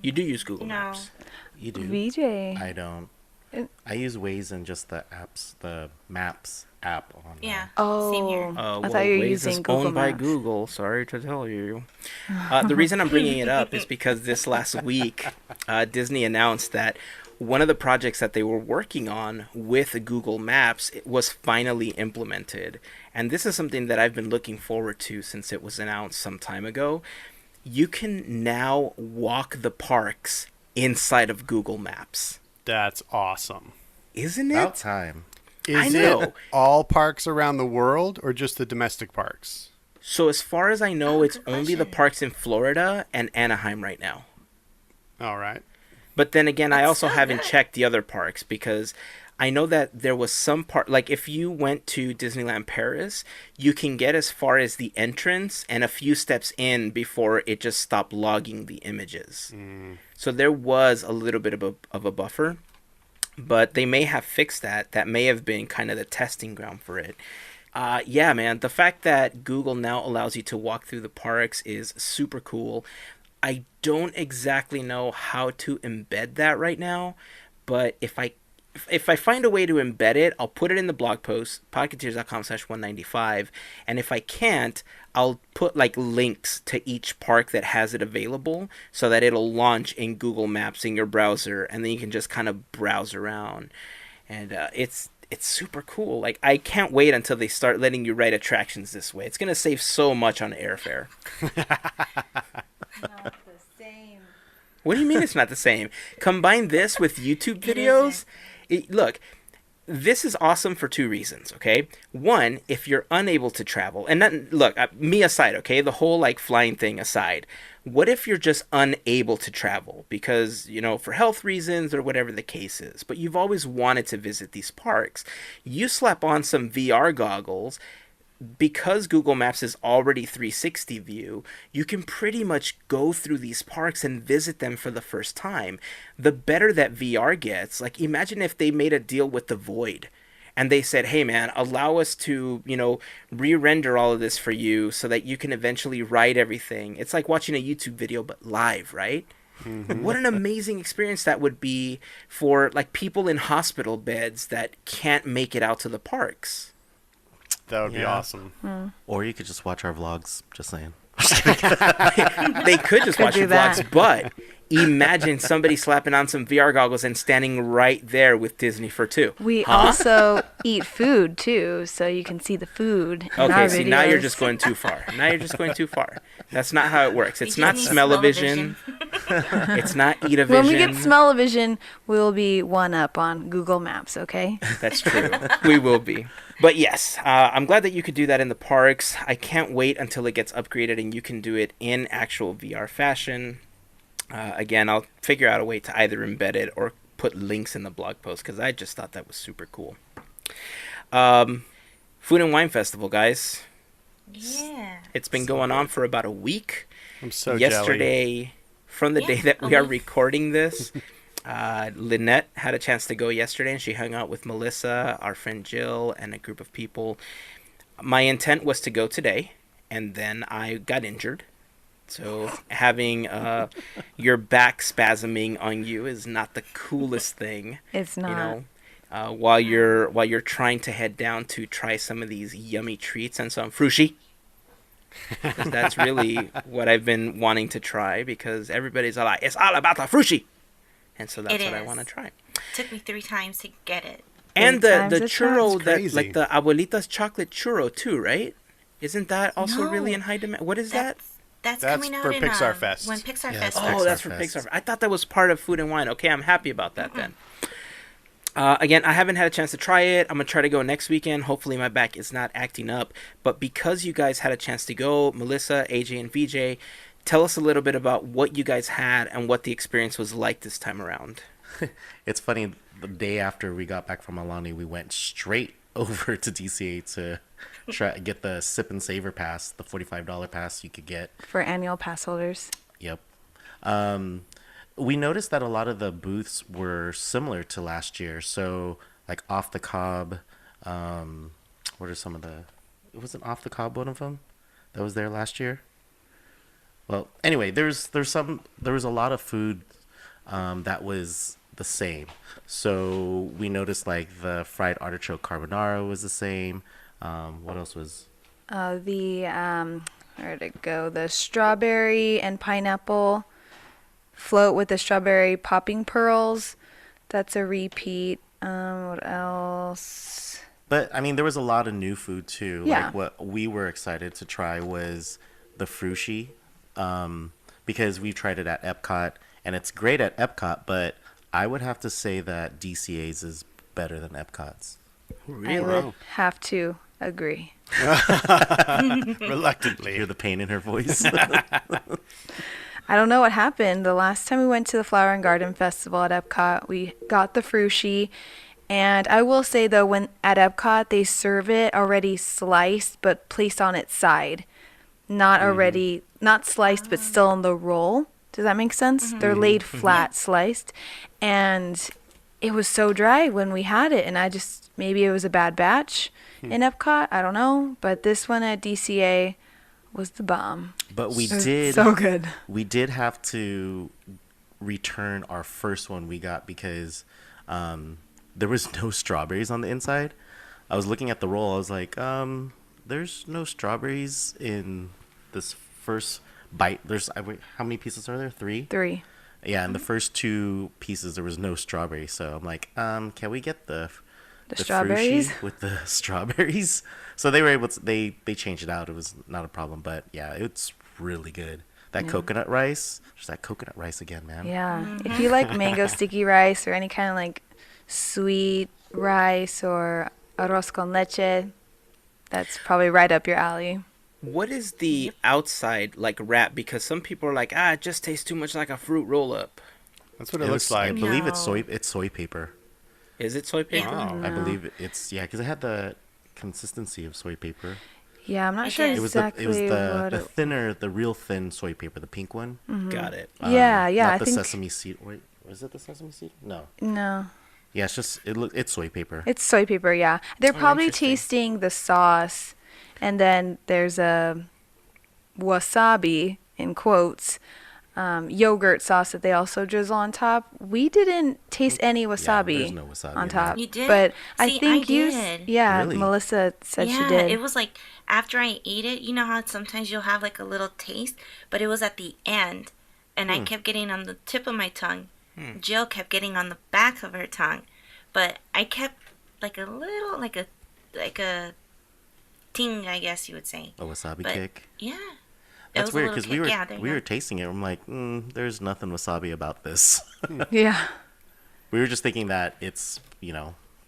You do use Google No. Maps. You do. VJ. I don't. I use Waze and just the apps, the Maps app on. Yeah. Oh, Same here. I thought you were Waze using is Google owned by Maps. Google. Sorry to tell you. The reason I'm bringing it up is because this last week, Disney announced that one of the projects that they were working on with Google Maps was finally implemented. And this is something that I've been looking forward to since it was announced some time ago. You can now walk the parks inside of Google Maps. That's awesome. Isn't About it? time. I Is know. it all parks around the world or just the domestic parks? So as far as I know, it's good only the question. parks in Florida and Anaheim right now. All right. But then again, I That's also so haven't good. checked the other parks because I know that there was some part, like if you went to Disneyland Paris, you can get as far as the entrance and a few steps in before it just stopped logging the images. So there was a little bit of a buffer, but they may have fixed that. That may have been kind of the testing ground for it. Yeah, man, the fact that Google now allows you to walk through the parks is super cool. I don't exactly know how to embed that right now, but if I find a way to embed it, I'll put it in the blog post, podketeers.com/195, and if I can't, I'll put like links to each park that has it available so that it'll launch in Google Maps in your browser, and then you can just kind of browse around. And it's super cool. Like, I can't wait until they start letting you write attractions this way. It's going to save so much on airfare. Not the same. What do you mean it's not the same? Combine this with YouTube videos. Look, this is awesome for 2 reasons, okay? One, if you're unable to travel, and look, me aside, okay? The whole like flying thing aside. What if you're just unable to travel because, for health reasons or whatever the case is, but you've always wanted to visit these parks? You slap on some VR goggles. Because Google Maps is already 360 view, you can pretty much go through these parks and visit them for the first time. The better that VR gets, like imagine if they made a deal with The Void and they said, hey man, allow us to, re-render all of this for you so that you can eventually write everything. It's like watching a YouTube video, but live, right? Mm-hmm. What an amazing experience that would be for like people in hospital beds that can't make it out to the parks. That would be Yeah. awesome. Or you could just watch our vlogs. Just saying. They could just watch do your that. vlogs, but imagine somebody slapping on some VR goggles and standing right there with Disney for 2. We also eat food too, so you can see the food. in Okay, our see, now you're videos. just going too far. Now you're just going too far. That's not how it works. It's You not just need smell-o-vision. smell-o-vision. It's not Eat-A-Vision. When we get smell-o-vision, we'll be one up on Google Maps, okay? That's true. We will be. But yes, I'm glad that you could do that in the parks. I can't wait until it gets upgraded and you can do it in actual VR fashion. Again, I'll figure out a way to either embed it or put links in the blog post because I just thought that was super cool. Food and Wine Festival, guys. Yeah. It's been going on for about a week. I'm so Yesterday, jelly. from the Yeah, day that a we are week. recording this, Lynette had a chance to go yesterday, and she hung out with Melissa, our friend Jill, and a group of people. My intent was to go today, and then I got injured. So having your back spasming on you is not the coolest thing. It's not. You know, while you're trying to head down to try some of these yummy treats and some Frushi. 'Cause that's really what I've been wanting to try because everybody's all like, it's all about the Frushi. And so that's It what I is. want to try. Took me 3 times to get it. And Three the times a churro, That's that crazy. like the abuelita's chocolate churro too, right? Isn't that also No. really in high demand? What is that? That's That's coming out for in Pixar Fest. when Pixar Yeah, Fest. it's Oh, Pixar that's for Fest. Pixar. I thought that was part of Food and Wine. Okay, I'm happy about that then. Again, I haven't had a chance to try it. I'm going to try to go next weekend. Hopefully my back is not acting up. But because you guys had a chance to go, Melissa, AJ, and VJ, tell us a little bit about what you guys had and what the experience was like this time around. It's funny, the day after we got back from Alani, we went straight over to DCA to try get the Sip and Savor pass, the $45 pass you could get. For annual pass holders. Yep. We noticed that a lot of the booths were similar to last year. So, like Off the Cob, what are some of the... It wasn't Off the Cob one of them that was there last year? Well, anyway, there was a lot of food that was the same. So we noticed like the fried artichoke carbonara was the same. What else was? Where'd it go? The strawberry and pineapple float with the strawberry popping pearls. That's a repeat. What else? But I mean, there was a lot of new food too. Yeah. Like what we were excited to try was the Frushi, because we've tried it at Epcot and it's great at Epcot, but I would have to say that DCA's is better than Epcot's. I would have to agree. Reluctantly. Hear the pain in her voice. I don't know what happened. The last time we went to the Flower and Garden Festival at Epcot, we got the Frushi. And I will say, though, when at Epcot, they serve it already sliced, but placed on its side. Not already, not sliced, but still on the roll. Does that make sense? They're laid flat, sliced. And it was so dry when we had it. And maybe it was a bad batch in Epcot. I don't know. But this one at DCA was the bomb. But we It was did so good. We did have to return our first one we got because there was no strawberries on the inside. I was looking at the roll. I was like, there's no strawberries in this first bite. How many pieces are there? 3? 3. Yeah, in the first 2 pieces there was no strawberry. So I'm like, can we get the strawberries Frushi with the strawberries? So they were able to. They changed it out. It was not a problem. But yeah, it's really good. That coconut rice. Just that coconut rice again, man. Yeah. If you like mango sticky rice or any kind of like sweet rice or arroz con leche, that's probably right up your alley. What is the outside like wrap? Because some people are like, it just tastes too much like a fruit roll up. That's what it looks like. I believe it's No. soy paper. Is it soy paper? Oh. I believe it's because it had the consistency of soy paper. Yeah, I'm not It sure did. It exactly was what the thinner, the real thin soy paper, the pink one. Got it. Yeah, yeah, Not I the think sesame seed. Wait, was it the sesame seed? No. no. Yeah, it's soy paper. It's soy paper, yeah. They're probably interesting. tasting the sauce, and then there's a wasabi, in quotes, yogurt sauce that they also drizzle on top. We didn't taste any wasabi, there's no wasabi on in top. that. You did? But I See, think I you, did. yeah, Really? Melissa said Yeah, she did. it was like after I ate it, you know how sometimes you'll have like a little taste, but it was at the end, and I kept getting on the tip of my tongue. Jill kept getting on the back of her tongue, but I kept like a little, like a ting, I guess you would say. A wasabi But kick. yeah, That's was a weird little because kick. we were Yeah, there you we go. were tasting it. I'm like, there's nothing wasabi about this. Yeah. We were just thinking that it's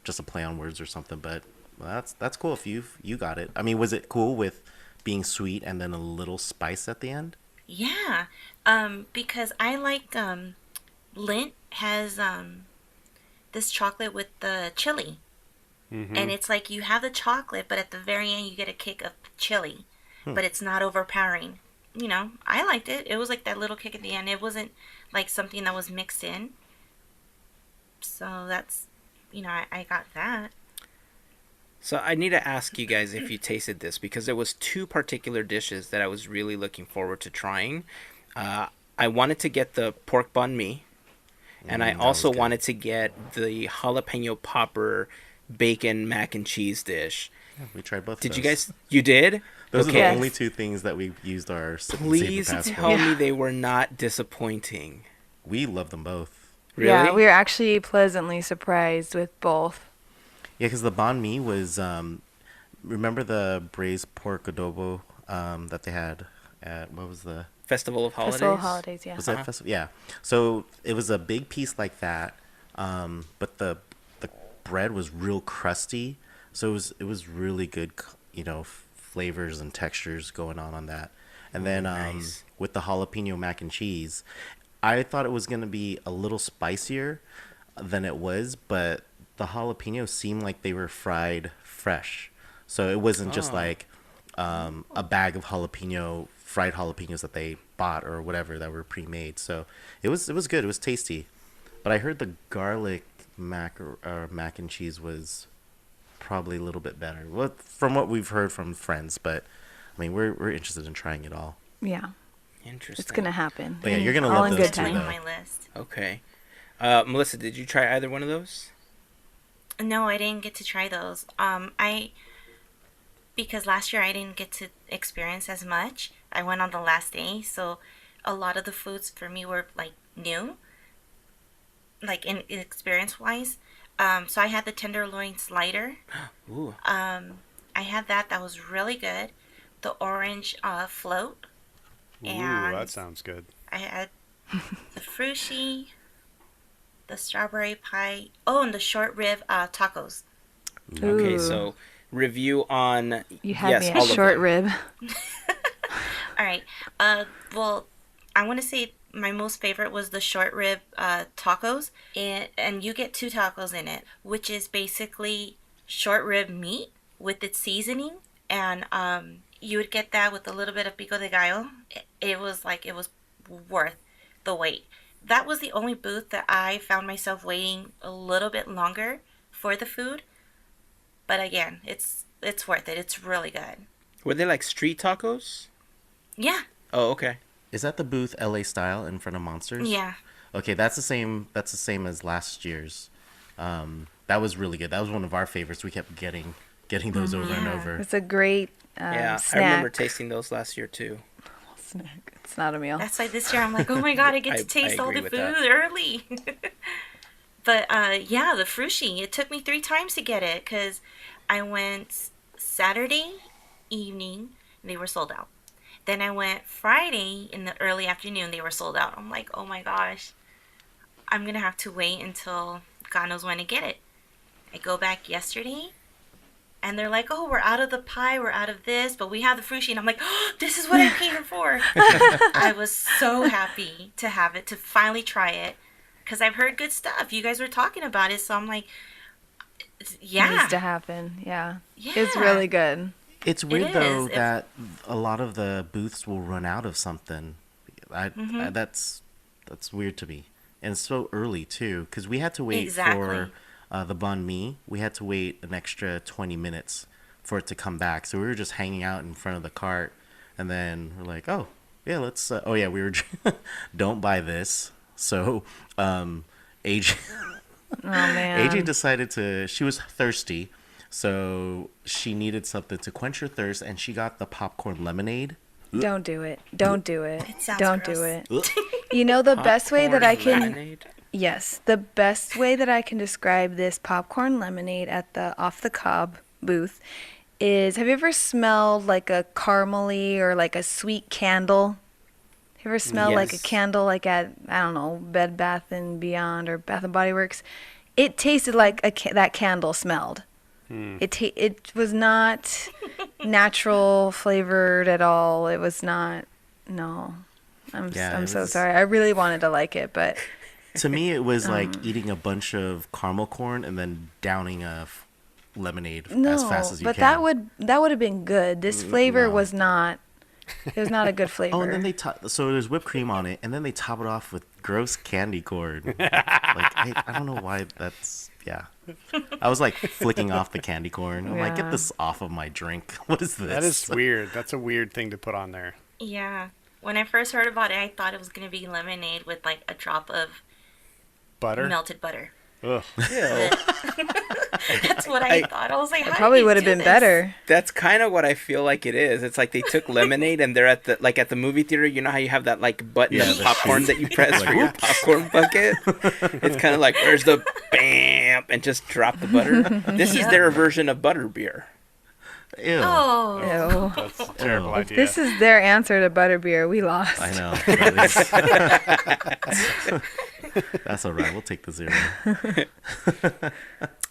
just a play on words or something. But that's cool if you got it. I mean, was it cool with being sweet and then a little spice at the end? Yeah, because I like Lindt has this chocolate with the chili, and it's like you have the chocolate, but at the very end you get a kick of chili, but it's not overpowering. I liked it. It was like that little kick at the end. It wasn't like something that was mixed in. So that's, I got that. So I need to ask you guys if you tasted this, because there was two particular dishes that I was really looking forward to trying. I wanted to get the pork banh mi, and I That also was good. wanted to get the jalapeno popper bacon mac and cheese dish. Yeah, we tried both. Did of you those. guys? You did? Those Okay. are the Yes. only two things that we used our Sip and Please Savor Pass tell for. me they were not disappointing. We love them both. Really? Yeah, we were actually pleasantly surprised with both. Yeah, because the banh mi was, remember the braised pork adobo that they had at, what was the, Festival of Holidays? Festival holidays, yeah. was that festival? Yeah. So it was a big piece like that, but the bread was real crusty, so it was really good, flavors and textures going on that. And then nice. with the jalapeno mac and cheese, I thought it was going to be a little spicier than it was, but the jalapenos seemed like they were fried fresh. So it wasn't just like a bag of fried jalapenos that they bought or whatever that were pre-made. So it was good. It was tasty. But I heard the garlic mac and cheese was probably a little bit better. Well, from what we've heard from friends, but I mean, we're interested in trying it all. Yeah, Interesting. it's gonna happen. But yeah, you're gonna All love in those good two, Definitely time. on my list. Okay. Melissa, did you try either one of those? No, I didn't get to try those. Because last year I didn't get to experience as much. I went on the last day, so a lot of the foods for me were like new, like in experience wise. So I had the tenderloin slider. Ooh. I had that. That was really good. The orange float. Ooh, And that sounds good. I had the Frushi, the strawberry pie. Oh, and the short rib tacos. Okay, Ooh. so review on You had yes, me all at of short them. rib. All right. Well, I want to say my most favorite was the short rib tacos, and you get 2 tacos in it, which is basically short rib meat with its seasoning, and you would get that with a little bit of pico de gallo. It was worth the wait. That was the only booth that I found myself waiting a little bit longer for the food, but again, it's worth it. It's really good. Were they like street tacos? Yeah. Oh, okay. Is that the booth LA style in front of Monsters? Yeah. Okay, that's the same. That's the same as last year's. That was really good. That was one of our favorites. We kept getting those over and Yeah. over. It's a great Yeah, snack. I remember tasting those last year too. Snack. It's not a meal. That's why this year I'm like, oh my god, I get I- to taste I all agree the with food that. early. But yeah, the Frushi, it took me 3 times to get it because I went Saturday evening, and they were sold out. Then I went Friday in the early afternoon, they were sold out. I'm like, oh my gosh, I'm going to have to wait until God knows when to get it. I go back yesterday, and they're like, oh, we're out of the pie, we're out of this, but we have the Frushi. And I'm like, oh, this is what I came here for. I was so happy to have it, to finally try it, because I've heard good stuff. You guys were talking about it, so I'm like, yeah. Needs to happen. Yeah. Yeah. It's really good. It's weird is. though It's- that a lot of the booths will run out of something. Mm-hmm. That's weird to me, and it's so early too. Because we had to wait Exactly. for the banh mi. We had to wait an extra 20 minutes for it to come back. So we were just hanging out in front of the cart, and then we're like, oh yeah, let's. Oh yeah, we were. Don't buy this. So AJ. Oh man. AJ decided she was thirsty, so she needed something to quench her thirst, and she got the popcorn lemonade. Don't do it. Don't do it. It sounds Don't gross. do it. You know the best way that I Popcorn can lemonade? Yes, the best way that I can describe this popcorn lemonade at the Off the Cob booth is, have you ever smelled like a caramely or like a sweet candle? Have you ever smelled like a Yes. candle like at, I don't know, Bed Bath and Beyond or Bath and Body Works? It tasted like that candle smelled. It was not natural flavored at all. It was not. No, Yeah, I'm it so was- sorry. I really wanted to like it, but To me, it was like eating a bunch of caramel corn and then downing a lemonade no. as fast as you But can. that would have been good. This flavor no. was not. It was not a good flavor. Oh, and then they so there's whipped cream on it, and then they top it off with gross candy corn. Like I don't know why that's I was like flicking off the candy corn. I'm like, Yeah. get this off of my drink. What is this? That is weird. That's a weird thing to put on there. Yeah. When I first heard about it, I thought it was going to be lemonade with like a drop of Butter? melted butter. Ugh. That's what I thought. I was like, how do Probably you would have do been this? better. That's kind of what I feel like it is. It's like they took lemonade and they're at the movie theater. You know how you have that like button Yeah, of the popcorn chute. that you press Like, for your whoop. popcorn bucket. It's kind of like, where's the bam, and just drop the butter. This is their version of butterbeer. Ew. Oh. Ew. That's a terrible If If idea. this is their answer to butterbeer, we lost. I know. That is- That's all right. We'll take the 0.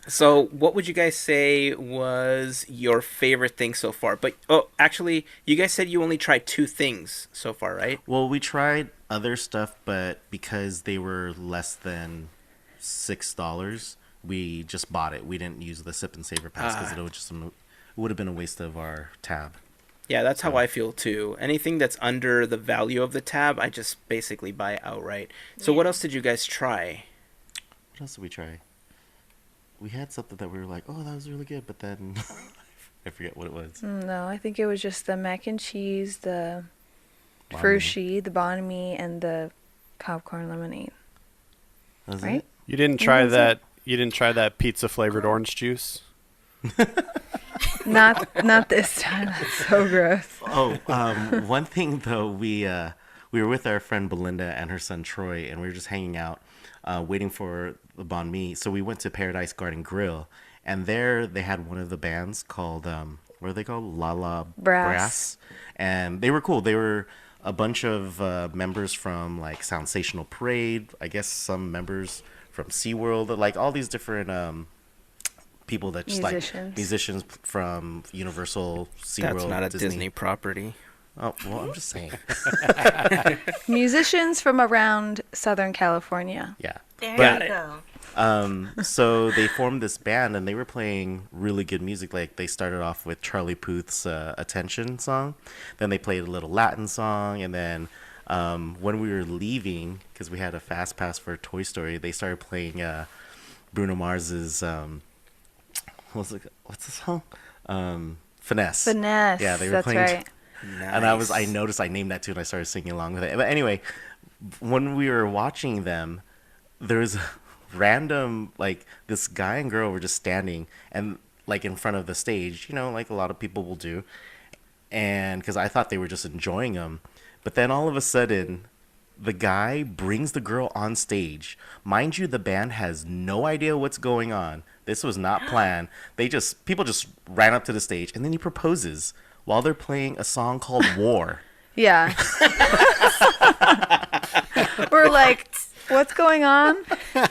So, what would you guys say was your favorite thing so far? But actually, you guys said you only tried 2 things so far, right? Well, we tried other stuff, but because they were less than $6, we just bought it. We didn't use the Sip and Savor pass because it would have been a waste of our tab. Yeah, that's how I feel too. Anything that's under the value of the tab, I just basically buy outright. So, what else did you guys try? What else did we try? We had something that we were like, oh, that was really good, but then I forget what it was. No, I think it was just the mac and cheese, the Banh mi. Frushi, the banh mi, and the popcorn lemonade. Was Right? it? You didn't try that. You didn't try that pizza flavored orange juice. Not this time. That's so gross. Oh, one thing though, we were with our friend Belinda and her son Troy, and we were just hanging out, waiting for the banh mi. So we went to Paradise Garden Grill, and there they had one of the bands called what are they called? La La Brass. And they were cool. They were a bunch of members from like Sensational Parade. I guess some members from SeaWorld, like all these different people that just Musicians. like musicians from Universal, SeaWorld, That's not a Disney property. Oh, well, I'm just saying. Musicians from around Southern California. Yeah. There Got you it. go. So they formed this band, and they were playing really good music. Like they started off with Charlie Puth's "Attention" song, then they played a little Latin song, and then when we were leaving, because we had a fast pass for Toy Story, they started playing Bruno Mars's what's the song? Finesse. Finesse. Yeah, they were That's playing. right. And I noticed I named that too, and I started singing along with it. But anyway, when we were watching them, there was a random, like, this guy and girl were just standing and like in front of the stage, you know, like a lot of people will do. And because I thought they were just enjoying them, but then all of a sudden, the guy brings the girl on stage. Mind you, the band has no idea what's going on. This was not planned. People just ran up to the stage, and then he proposes while they're playing a song called War. Yeah. We're like, what's going on?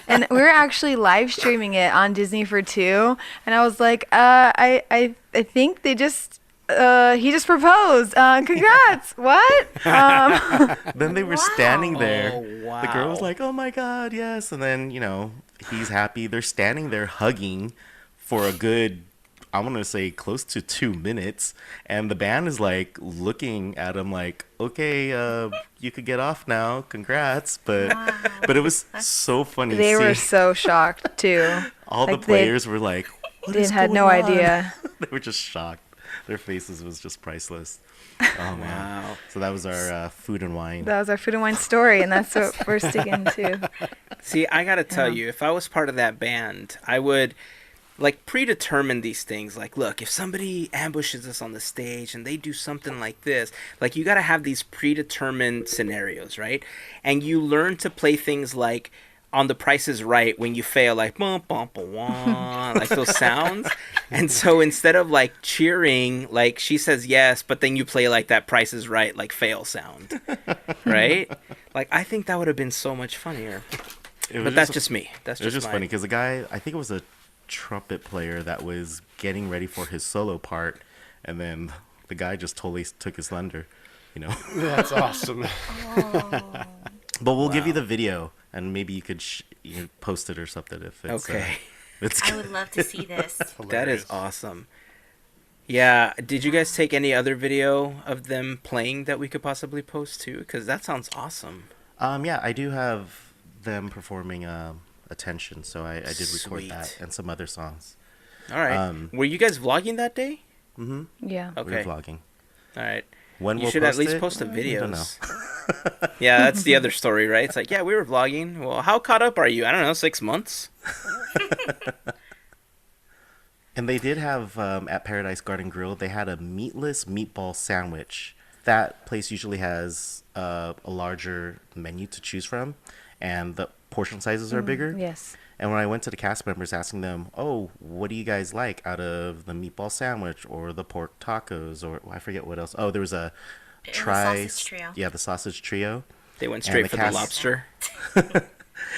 And we were actually live streaming it on Disney for 2, and I was like, I think they just he just proposed. Congrats. What? Then they were standing there. Oh, wow. The girl was like, oh my God, yes. And then, you know, he's happy. They're standing there hugging for a good, I want to say close to 2 minutes. And the band is like looking at him like, okay, you could get off now. Congrats. But it was so funny. They were seeing so shocked too. all the like, they- players were like, what They is had going no on? idea. They were just shocked. Their faces was just priceless. Oh, man. Wow. So that was our food and wine. That was our food and wine story, and that's what we're sticking to. See, I gotta tell you, if I was part of that band, I would like predetermine these things. Like, look, if somebody ambushes us on the stage and they do something like this, like you gotta have these predetermined scenarios, right? And you learn to play things like, on The Price is Right, when you fail, like, bum, bum, bum, wah, like those sounds. And so instead of like cheering, like she says yes, but then you play like that Price is Right, like fail sound, right? Like, I think that would have been so much funnier. But that's just me. That's It was just just funny because the guy, I think it was a trumpet player that was getting ready for his solo part, and then the guy just totally took his thunder, you know. That's awesome. Oh. But we'll give you the video, and maybe you could post it or something if it's Okay. it's I would love to see this. That is awesome. Yeah, did you guys take any other video of them playing that we could possibly post too? Because that sounds awesome. Yeah, I do have them performing Attention, so I did record Sweet. that and some other songs. All right. Were you guys vlogging that day? Mm-hmm. Yeah. We Okay. were vlogging. All right. When You we'll should at post least it? post the videos. I don't know. Yeah, that's the other story, right? It's like, yeah, we were vlogging. Well, how caught up are you? I don't know, 6 months? And they did have, at Paradise Garden Grill, they had a meatless meatball sandwich. That place usually has a larger menu to choose from, and the portion sizes are bigger. Yes. And when I went to the cast members asking them, oh, what do you guys like out of the meatball sandwich or the pork tacos, or I forget what else. Oh, there was a The sausage trio. Yeah, the sausage trio. They went And straight the for cast- the lobster.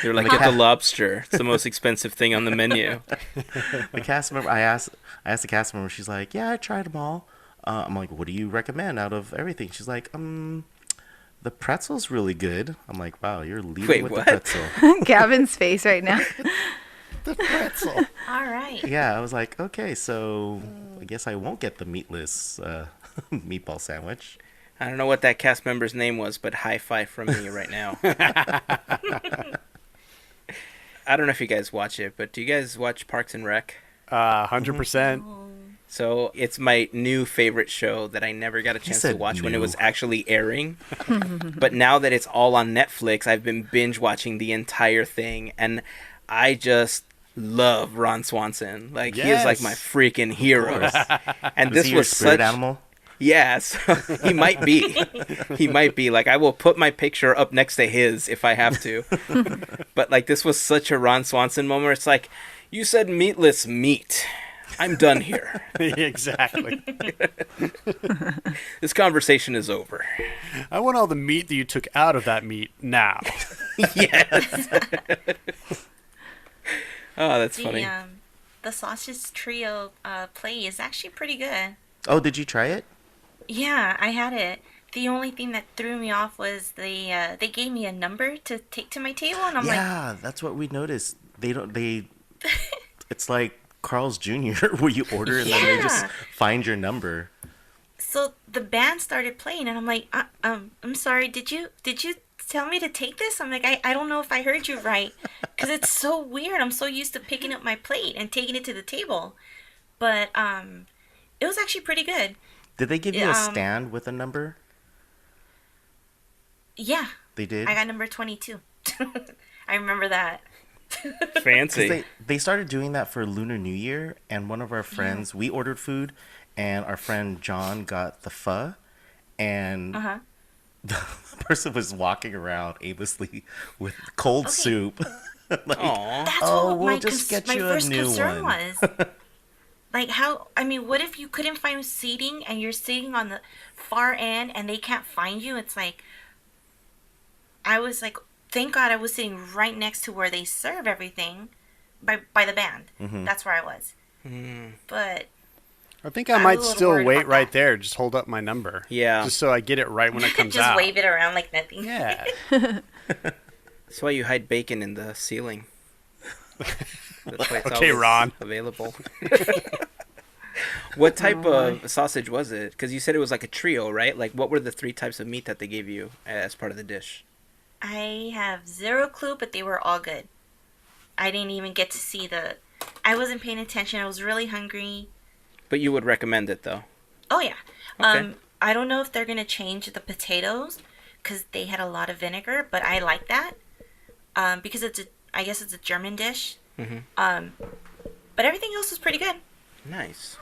They were like, get the lobster. It's the most expensive thing on the menu. The cast member, I asked the cast member, she's like, yeah, I tried them all. I'm like, what do you recommend out of everything? She's like, the pretzel's really good. I'm like, wow, you're leading Wait, with what? the pretzel. Gavin's face right now. The pretzel. All right. Yeah, I was like, okay, so I guess I won't get the meatless meatball sandwich. I don't know what that cast member's name was, but high five from me right now. I don't know if you guys watch it, but do you guys watch Parks and Rec? 100%. So it's my new favorite show that I never got a chance to said watch when it new. was actually airing. But now that it's all on Netflix, I've been binge watching the entire thing, and I just love Ron Swanson. Like, he is like Yes. my freaking hero. And Is this he your was spirit such animal? Yes, he might be. He might be. Like, I will put my picture up next to his if I have to. But, like, this was such a Ron Swanson moment. It's like, you said meatless meat. I'm done here. Exactly. This conversation is over. I want all the meat that you took out of that meat now. Yes. Oh, that's funny. The sausage trio play is actually pretty good. Oh, did you try it? Yeah, I had it. The only thing that threw me off was they gave me a number to take to my table, and I'm like, Yeah, that's what we noticed. It's like Carl's Jr. where you order and then they just Yeah. find your number. so the band started playing, and I'm like, I'm sorry, did you tell me to take this? I'm like, I don't know if I heard you right, because it's so weird. I'm so used to picking up my plate and taking it to the table, but it was actually pretty good. Did they give you a stand with a number? Yeah, They did? I got number 22. I remember that. Fancy. 'Cause they started doing that for Lunar New Year, and one of our friends, we ordered food, and our friend John got the pho, and Uh-huh. the person was walking around aimlessly with cold soup. Like, Aw. That's Oh, what we'll my, just get my you a first new concern one. was. Like, how, I mean, what if you couldn't find seating and you're sitting on the far end and they can't find you? It's like, I was like, thank God I was sitting right next to where they serve everything by the band. That's where I was. But I think I I'm a might little still worried wait about right that. there. Just hold up my number. Yeah. Just so I get it right when it comes just out. wave it around like nothing. Yeah. That's why you hide bacon in the ceiling. That's why it's Okay, always Ron. available. What type of sausage was it? Because you said it was like a trio, right? Like, what were the 3 types of meat that they gave you as part of the dish? I have zero clue, but they were all good. I didn't even get to see I wasn't paying attention. I was really hungry. But you would recommend it, though. Oh yeah. Okay. I don't know if they're gonna change the potatoes because they had a lot of vinegar, but I like that. Because I guess it's a German dish. But everything else is pretty good. Nice.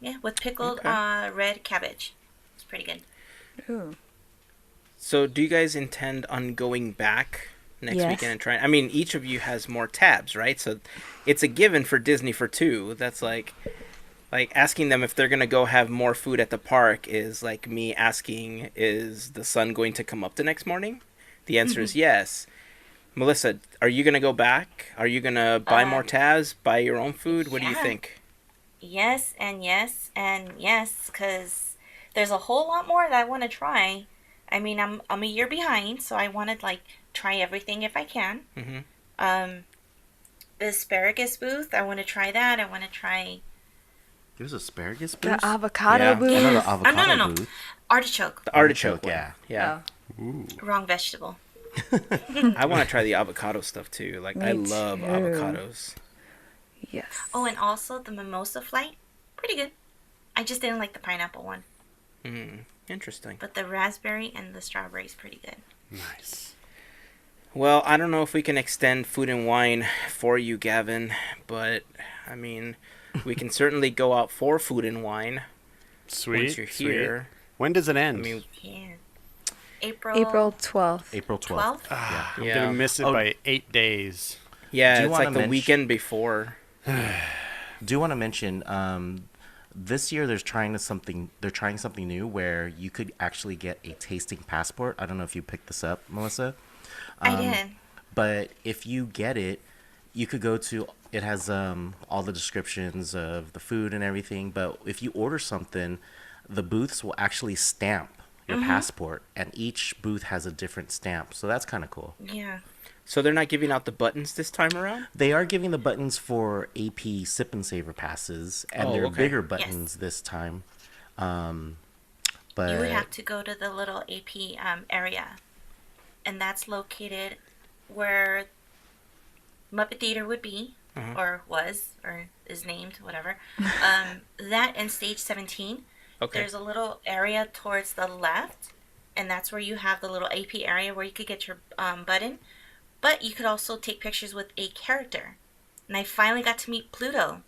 Yeah, with pickled Okay. red cabbage. It's pretty good. Ooh. So, do you guys intend on going back next Yes. weekend and try. I mean, each of you has more tabs, right? So it's a given for Disney for two. That's like asking them if they're gonna go have more food at the park is like me asking, is the sun going to come up the next morning? The answer is yes. Melissa, are you gonna go back? Are you gonna buy more tabs? Buy your own food? What do you yeah. think? Yes, and yes, and yes, because there's a whole lot more that I want to try. I mean, I'm a year behind, so I want to like try everything if I can. Mm-hmm. The asparagus booth, I want to try that. I want to try There's asparagus booth. The avocado Yeah. booth. I know the avocado no. booth. artichoke. The artichoke, yeah. yeah. Oh. Wrong vegetable. I want to try the avocado stuff too. Like, I Me love too. avocados. Yes. Oh, and also the mimosa flight, pretty good. I just didn't like the pineapple one, Interesting. but the raspberry and the strawberry is pretty good. Nice. Well, I don't know if we can extend food and wine for you, Gavin, but I mean, we can certainly go out for food and wine Sweet. once you're here. When does it end? I mean, Yeah. April April 12th. April 12th. 12th? I'm Yeah. gonna miss it Oh. by 8 days. yeah, Do you it's wanna like the mention- weekend before. Do you want to mention this year they're trying something new where you could actually get a tasting passport. I don't know if you picked this up, Melissa. I did. But if you get it, you could go to it has all the descriptions of the food and everything, but if you order something, the booths will actually stamp your passport, and each booth has a different stamp. So that's kind of cool. Yeah. So they're not giving out the buttons this time around? They are giving the buttons for AP Sip and Savor passes, and Oh, they're okay. bigger buttons this time. But You would have to go to the little AP area, and that's located where Muppet Theater would be, or was, or is named, whatever. That and Stage 17. Okay. There's a little area towards the left, and that's where you have the little AP area where you could get your button. But you could also take pictures with a character. And I finally got to meet Pluto.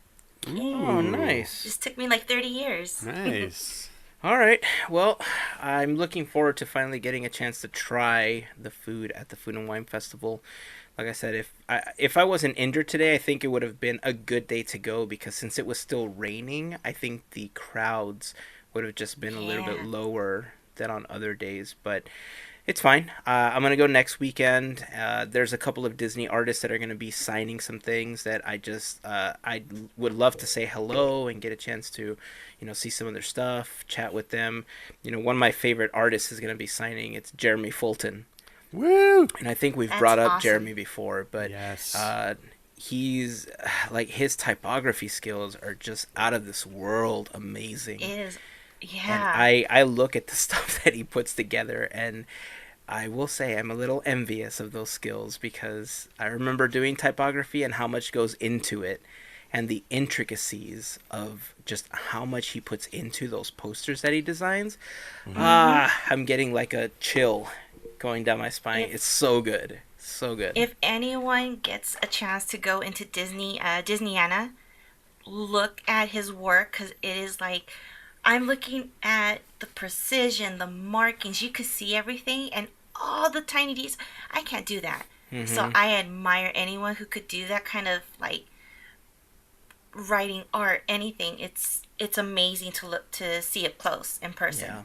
Oh, nice. This took me like 30 years. Nice. All right. Well, I'm looking forward to finally getting a chance to try the food at the Food and Wine Festival. Like I said, if I wasn't injured today, I think it would have been a good day to go, because since it was still raining, I think the crowds would have just been a little bit Yeah. lower than on other days. But it's fine. I'm going to go next weekend. There's a couple of Disney artists that are going to be signing some things that I would love to say hello and get a chance to, see some of their stuff, chat with them. One of my favorite artists is going to be signing. It's Jeremy Fulton. Woo! And I think we've That's brought up awesome. Jeremy before, but Yes. he's like, his typography skills are just out of this world amazing. It is, And yeah. I look at the stuff that he puts together, and I will say I'm a little envious of those skills, because I remember doing typography and how much goes into it, and the intricacies of just how much he puts into those posters that he designs. I'm getting like a chill going down my spine. It's so good. So good. If anyone gets a chance to go into Disneyana, look at his work, because it is like, I'm looking at the precision, the markings. You could see everything and all the tiny details. I can't do that. So I admire anyone who could do that kind of like writing art, anything. It's amazing to see it close in person. Yeah.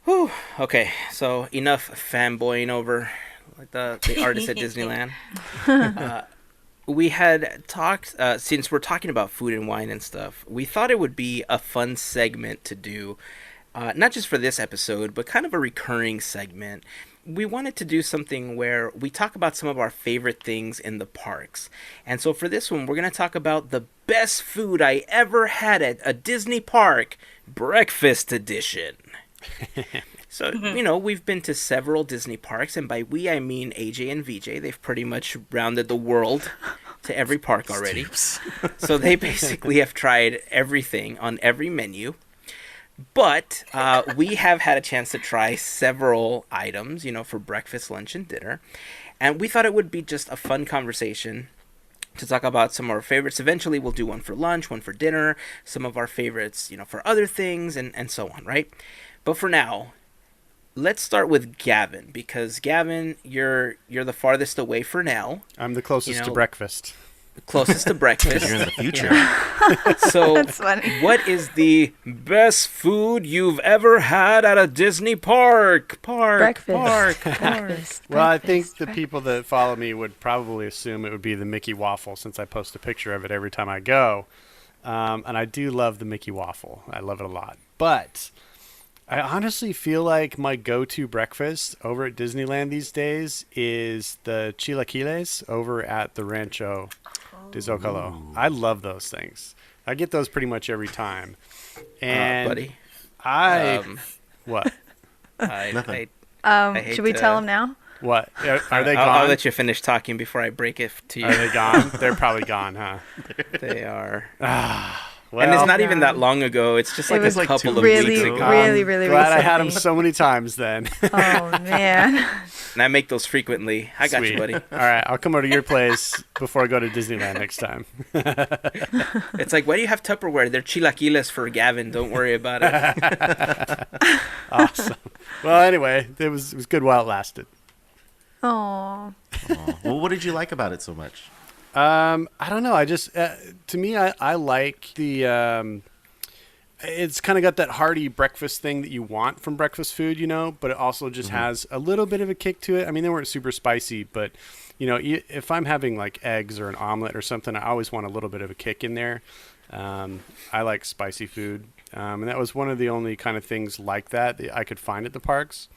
Whew. Okay, so enough fanboying over like the artists at Disneyland. We had talked, since we're talking about food and wine and stuff, we thought it would be a fun segment to do, not just for this episode, but kind of a recurring segment. We wanted to do something where we talk about some of our favorite things in the parks. And so for this one, we're going to talk about the best food I ever had at a Disney park, breakfast edition. So, we've been to several Disney parks, and by we, I mean AJ and VJ. They've pretty much rounded the world to every park already. So they basically have tried everything on every menu. But we have had a chance to try several items, for breakfast, lunch, and dinner. And we thought it would be just a fun conversation to talk about some of our favorites. Eventually, we'll do one for lunch, one for dinner, some of our favorites, for other things, and so on, right? But for now, let's start with Gavin, because Gavin, you're the farthest away for now. I'm the closest to breakfast. Closest to breakfast. You're in the future. So, That's funny. what is the best food you've ever had at a Disney park? Breakfast. Well, I think the people that follow me would probably assume it would be the Mickey waffle, since I post a picture of it every time I go. And I do love the Mickey waffle. I love it a lot. But I honestly feel like my go-to breakfast over at Disneyland these days is the chilaquiles over at the Rancho de Zocalo. I love those things. I get those pretty much every time. And buddy. What? Nothing. I hate Should we tell them now? What? Are they gone? I'll let you finish talking before I break it to you. Are they gone? They're probably gone, huh? They are. Well, And it's not even that long ago. It's just like was a like couple 2 of weeks weeks ago. ago. Really glad I had them recently. so many times then. Oh man. And I make those frequently. I got Sweet. you, buddy. All right, I'll come over to your place before I go to Disneyland next time. It's like, why do you have Tupperware? They're chilaquiles for Gavin. Don't worry about it. Awesome. Well, anyway, it was good while it lasted. Oh. Aw. Well, what did you like about it so much? I don't know. I just to me, I like the. It's kind of got that hearty breakfast thing that you want from breakfast food, but it also just has a little bit of a kick to it. I mean, they weren't super spicy, but if I'm having like eggs or an omelet or something, I always want a little bit of a kick in there. I like spicy food, and that was one of the only kind of things like that I could find at the parks.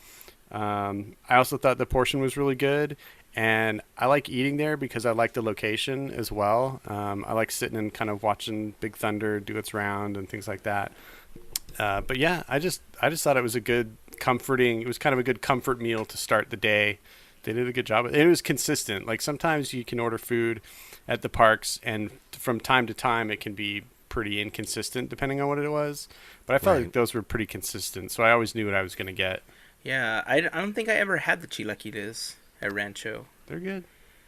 I also thought the portion was really good, and I like eating there because I like the location as well. I like sitting and kind of watching Big Thunder do its round and things like that. But yeah, I just thought it was it was kind of a good comfort meal to start the day. They did a good job. And it was consistent. Like sometimes you can order food at the parks, and from time to time it can be pretty inconsistent depending on what it was. But I felt like those were pretty consistent, so I always knew what I was going to get. Yeah, I don't think I ever had the chilaquiles at Rancho. They're good.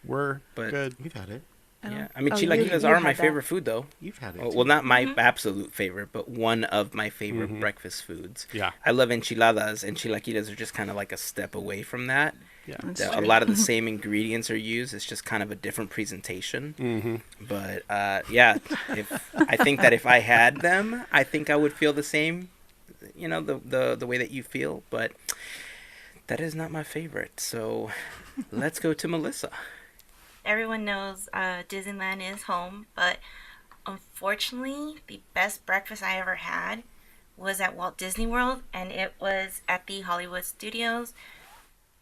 We're But- good. You've had it. Yeah, I mean, Oh, chilaquiles you are had my that. favorite food, though. You've had it. Oh, too. well, not my absolute favorite, but one of my favorite Mhm. breakfast foods. Yeah. I love enchiladas, and chilaquiles are just kind of like a step away from that. Yeah. A lot of the same ingredients are used. It's just kind of a different presentation. Mm-hmm. But yeah, I think that if I had them, I think I would feel the same, the way that you feel. But that is not my favorite. So let's go to Melissa. Everyone knows Disneyland is home, but unfortunately, the best breakfast I ever had was at Walt Disney World, and it was at the Hollywood Studios.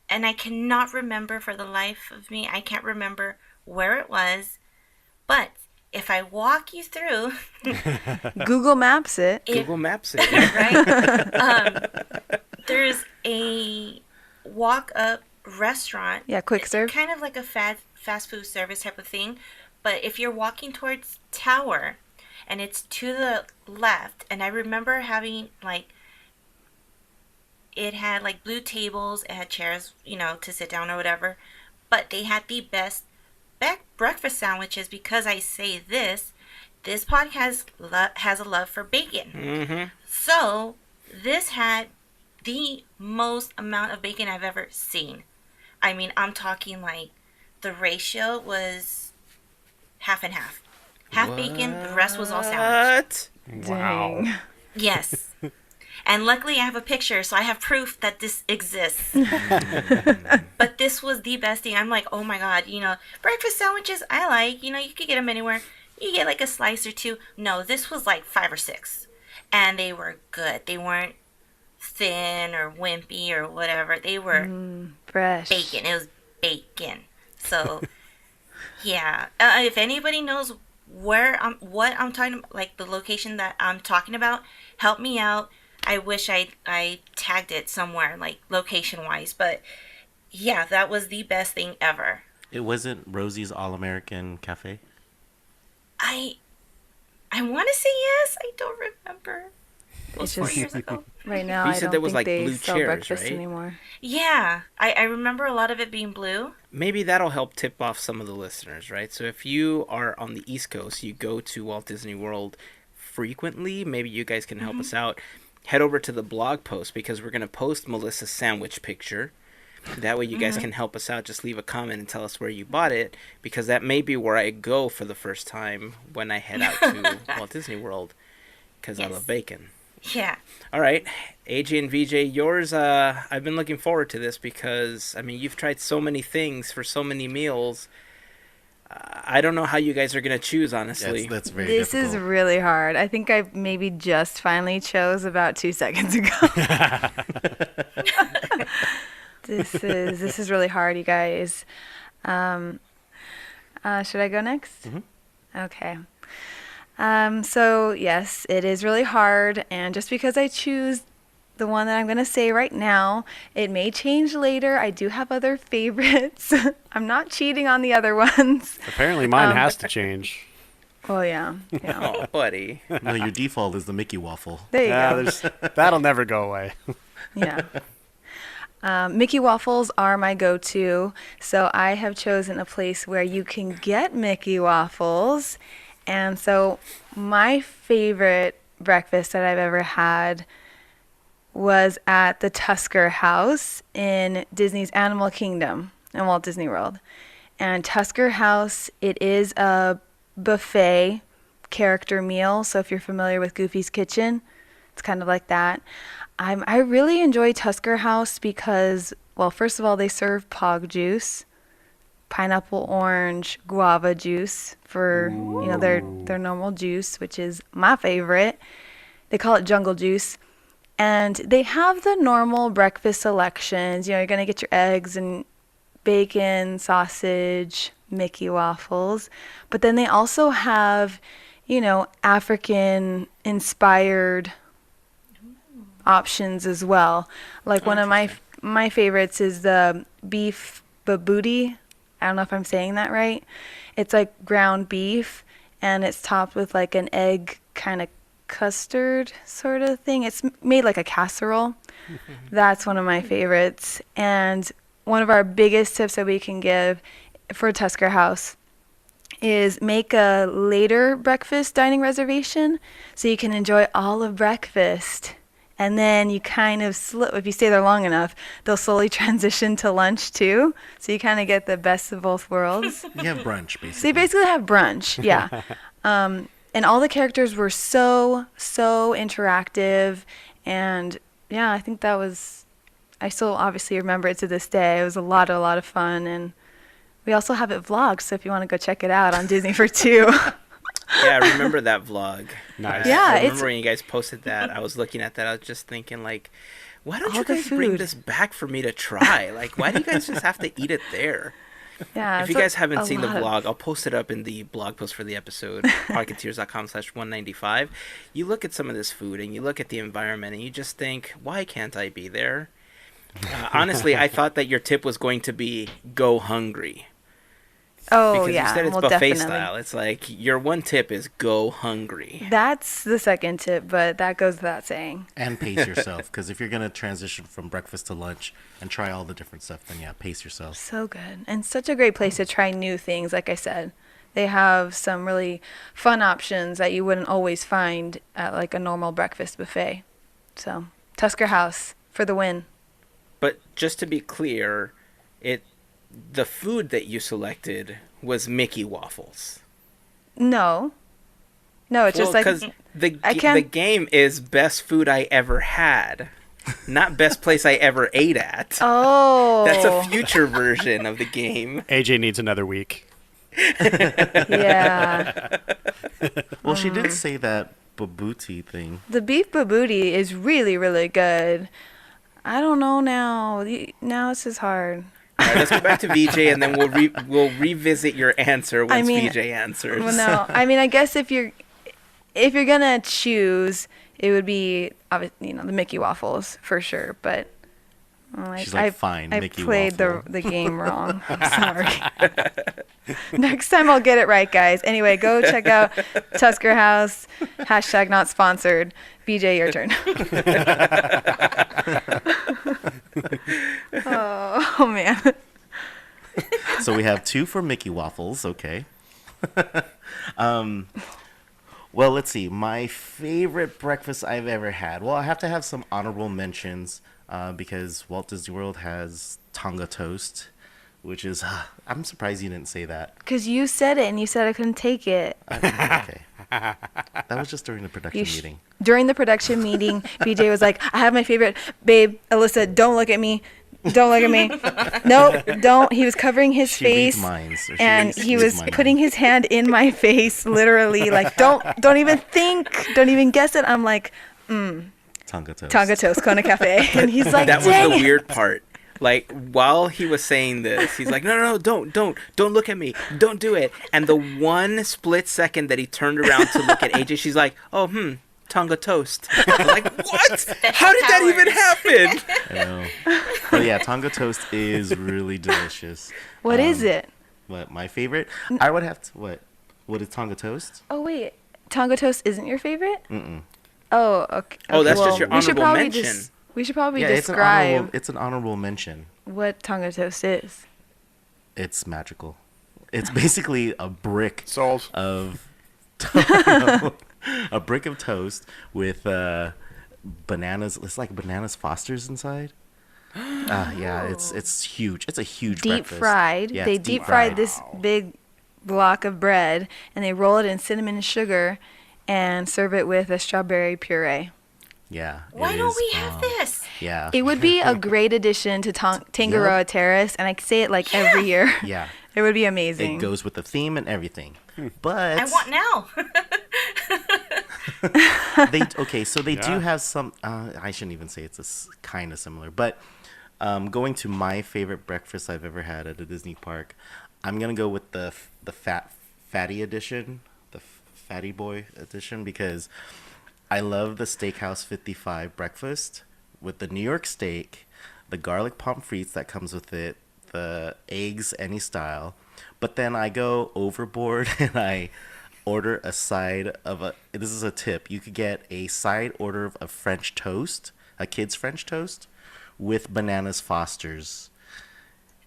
And I cannot remember for the life of me, I can't remember where it was, but if I walk you through, Google Maps it. Google Maps it. right? There's a walk-up restaurant. Yeah, quick serve. Kind of like a fast food service type of thing. But if you're walking towards Tower and it's to the left, and I remember having it had like blue tables, it had chairs, to sit down or whatever. But they had the best breakfast sandwiches because I say this podcast has a love for bacon. Mm-hmm. So this had the most amount of bacon I've ever seen. I mean, I'm talking like the ratio was half and half. Half bacon, the rest was all sandwich. What? Wow. Dang. Yes. And luckily I have a picture, so I have proof that this exists. But this was the best thing. I'm like, oh my God, breakfast sandwiches I like. You could get them anywhere. You get like a slice or two. No, this was like 5 or 6. And they were good. They weren't thin or wimpy or whatever. They were Fresh. bacon. It was bacon. So, yeah. If anybody knows what I'm talking about, like the location that I'm talking about, help me out. I wish I tagged it somewhere, like location-wise. But, yeah, that was the best thing ever. It wasn't Rosie's All-American Cafe? I want to say yes. I don't remember. It was It's 4 just years ago. right now. You I said don't there was, think like, they blue sell chairs, breakfast right? anymore. Yeah. I remember a lot of it being blue. Maybe that'll help tip off some of the listeners, right? So if you are on the East Coast, you go to Walt Disney World frequently, maybe you guys can help us out. head over to the blog post because we're going to post Melissa's sandwich picture. That way you guys can help us out. Just leave a comment and tell us where you bought it, because that may be where I go for the first time when I head out to Walt Disney World, because I love bacon. Yeah. All right, AJ and VJ, yours, I've been looking forward to this because, I mean, you've tried so many things for so many meals. I don't know how you guys are going to choose, honestly. That's very This difficult. is really hard. I think I maybe just finally chose about 2 seconds ago. This is really hard, you guys. Should I go next? Mm-hmm. Okay. So yes, it is really hard, and just because I choose the one that I'm going to say right now, it may change later. I do have other favorites. I'm not cheating on the other ones. Apparently mine has to change. Oh yeah. Oh, buddy. No, your default is the Mickey waffle. There you Yeah, go. that'll never go away. Yeah. Mickey waffles are my go-to, so I have chosen a place where you can get Mickey waffles. And so my favorite breakfast that I've ever had was at the Tusker House in Disney's Animal Kingdom in Walt Disney World. And Tusker House, it is a buffet character meal, so if you're familiar with Goofy's Kitchen, it's kind of like that. I really enjoy Tusker House because, well, first of all, they serve pog juice, pineapple, orange, guava juice for their normal juice, which is my favorite. They call it jungle juice, and they have the normal breakfast selections. You're gonna get your eggs and bacon, sausage, Mickey waffles, but then they also have, African inspired options as well. Like one of my favorites is the beef babouti. I don't know if I'm saying that right. It's like ground beef, and it's topped with like an egg kind of custard sort of thing. It's made like a casserole. That's one of my favorites. And one of our biggest tips that we can give for Tusker House is make a later breakfast dining reservation so you can enjoy all of breakfast. And then you kind of if you stay there long enough, they'll slowly transition to lunch too. So you kind of get the best of both worlds. You have brunch, basically. So you basically have brunch, yeah. And all the characters were so interactive. And yeah, I think that was, I still obviously remember it to this day. It was a lot of fun. And we also have it vlogged, so if you want to go check it out on Disney for 2. Yeah, I remember that vlog. Nice. Yeah, I it's remember when you guys posted that. I was looking at that. I was just thinking, like, why don't All you the guys bring food. this back for me to try? Like, why do you guys just have to eat it there? yeah. If it's you guys haven't seen the lot of- vlog, I'll post it up in the blog post for the episode, podketeers.com/195. You look at some of this food and you look at the environment and you just think, why can't I be there? Honestly, I thought that your tip was going to be go hungry. Oh Because yeah, you said it's well, buffet definitely. style. It's like your one tip is go hungry. That's the second tip, but that goes without saying. And pace yourself, because if you're going to transition from breakfast to lunch and try all the different stuff, then yeah, pace yourself. So good. And such a great place to try new things, like I said. They have some really fun options that you wouldn't always find at like a normal breakfast buffet. So, Tusker House for the win. But just to be clear, the food that you selected was Mickey waffles. No, it's just like because the I can't- the game is best food I ever had, not best place I ever ate at. oh, That's a future version of the game. AJ needs another week. yeah. Well, she did say that babouti thing. The beef babouti is really good. I don't know now. Now this is hard. All right, let's go back to VJ, and then we'll revisit your answer once VJ answers. Well, no. I mean, I guess if you're gonna choose, it would be obviously the Mickey waffles for sure. But She's like, fine, I Mickey played waffle. the game wrong. I'm sorry. Next time I'll get it right, guys. Anyway, go check out Tusker House. # not sponsored. BJ, your turn. oh man. So we have 2 for Mickey waffles, okay. Well, let's see. My favorite breakfast I've ever had. Well, I have to have some honorable mentions because Walt Disney World has Tonga toast, which is. I'm surprised you didn't say that. Because you said it and you said I couldn't take it. Okay. That was just during the production meeting. During the production meeting, BJ was like, I have my favorite. Babe, Alyssa, don't look at me. Don't look at me. Nope, don't. He was covering his face. And he was putting his hand in my face, literally. Like, don't even think. Don't even guess it. I'm like, Tonga toast. Tonga toast, Kona Cafe. And he's like, That was dang the it. weird part. Like, while he was saying this, he's like, no, don't look at me. Don't do it. And the one split second that he turned around to look at AJ, she's like, oh, Tonga toast. I'm like, what? How did that even happen? I know. But yeah, Tonga toast is really delicious. What is it? What, my favorite? I would have to, what is Tonga toast? Oh, wait. Tonga toast isn't your favorite? Mm-mm. Oh, okay. Oh, that's well, just your we should honorable probably mention. We should probably Yeah, describe it's an honorable mention. what Tonga toast is. It's magical. It's basically a brick Sold. of a brick of toast with bananas. It's like bananas Fosters inside. Yeah, it's huge. It's a huge Deep breakfast. fried. Yeah, They it's deep fried this big block of bread and they roll it in cinnamon and sugar and serve it with a strawberry puree. Yeah. Why it don't is, we have this? Yeah. It would be a great addition to Tangaroa Terrace, and I say it like every year. Yeah. It would be amazing. It goes with the theme and everything. But I want now. they do have some. I shouldn't even say it's kind of similar, but going to my favorite breakfast I've ever had at a Disney park, I'm gonna go with the fatty edition, the fatty boy edition, because I love the Steakhouse 55 breakfast with the New York steak, the garlic pommes frites that comes with it, the eggs any style. But then I go overboard and I order a side of this is a tip. You could get a side order of a French toast, a kid's French toast with bananas Fosters.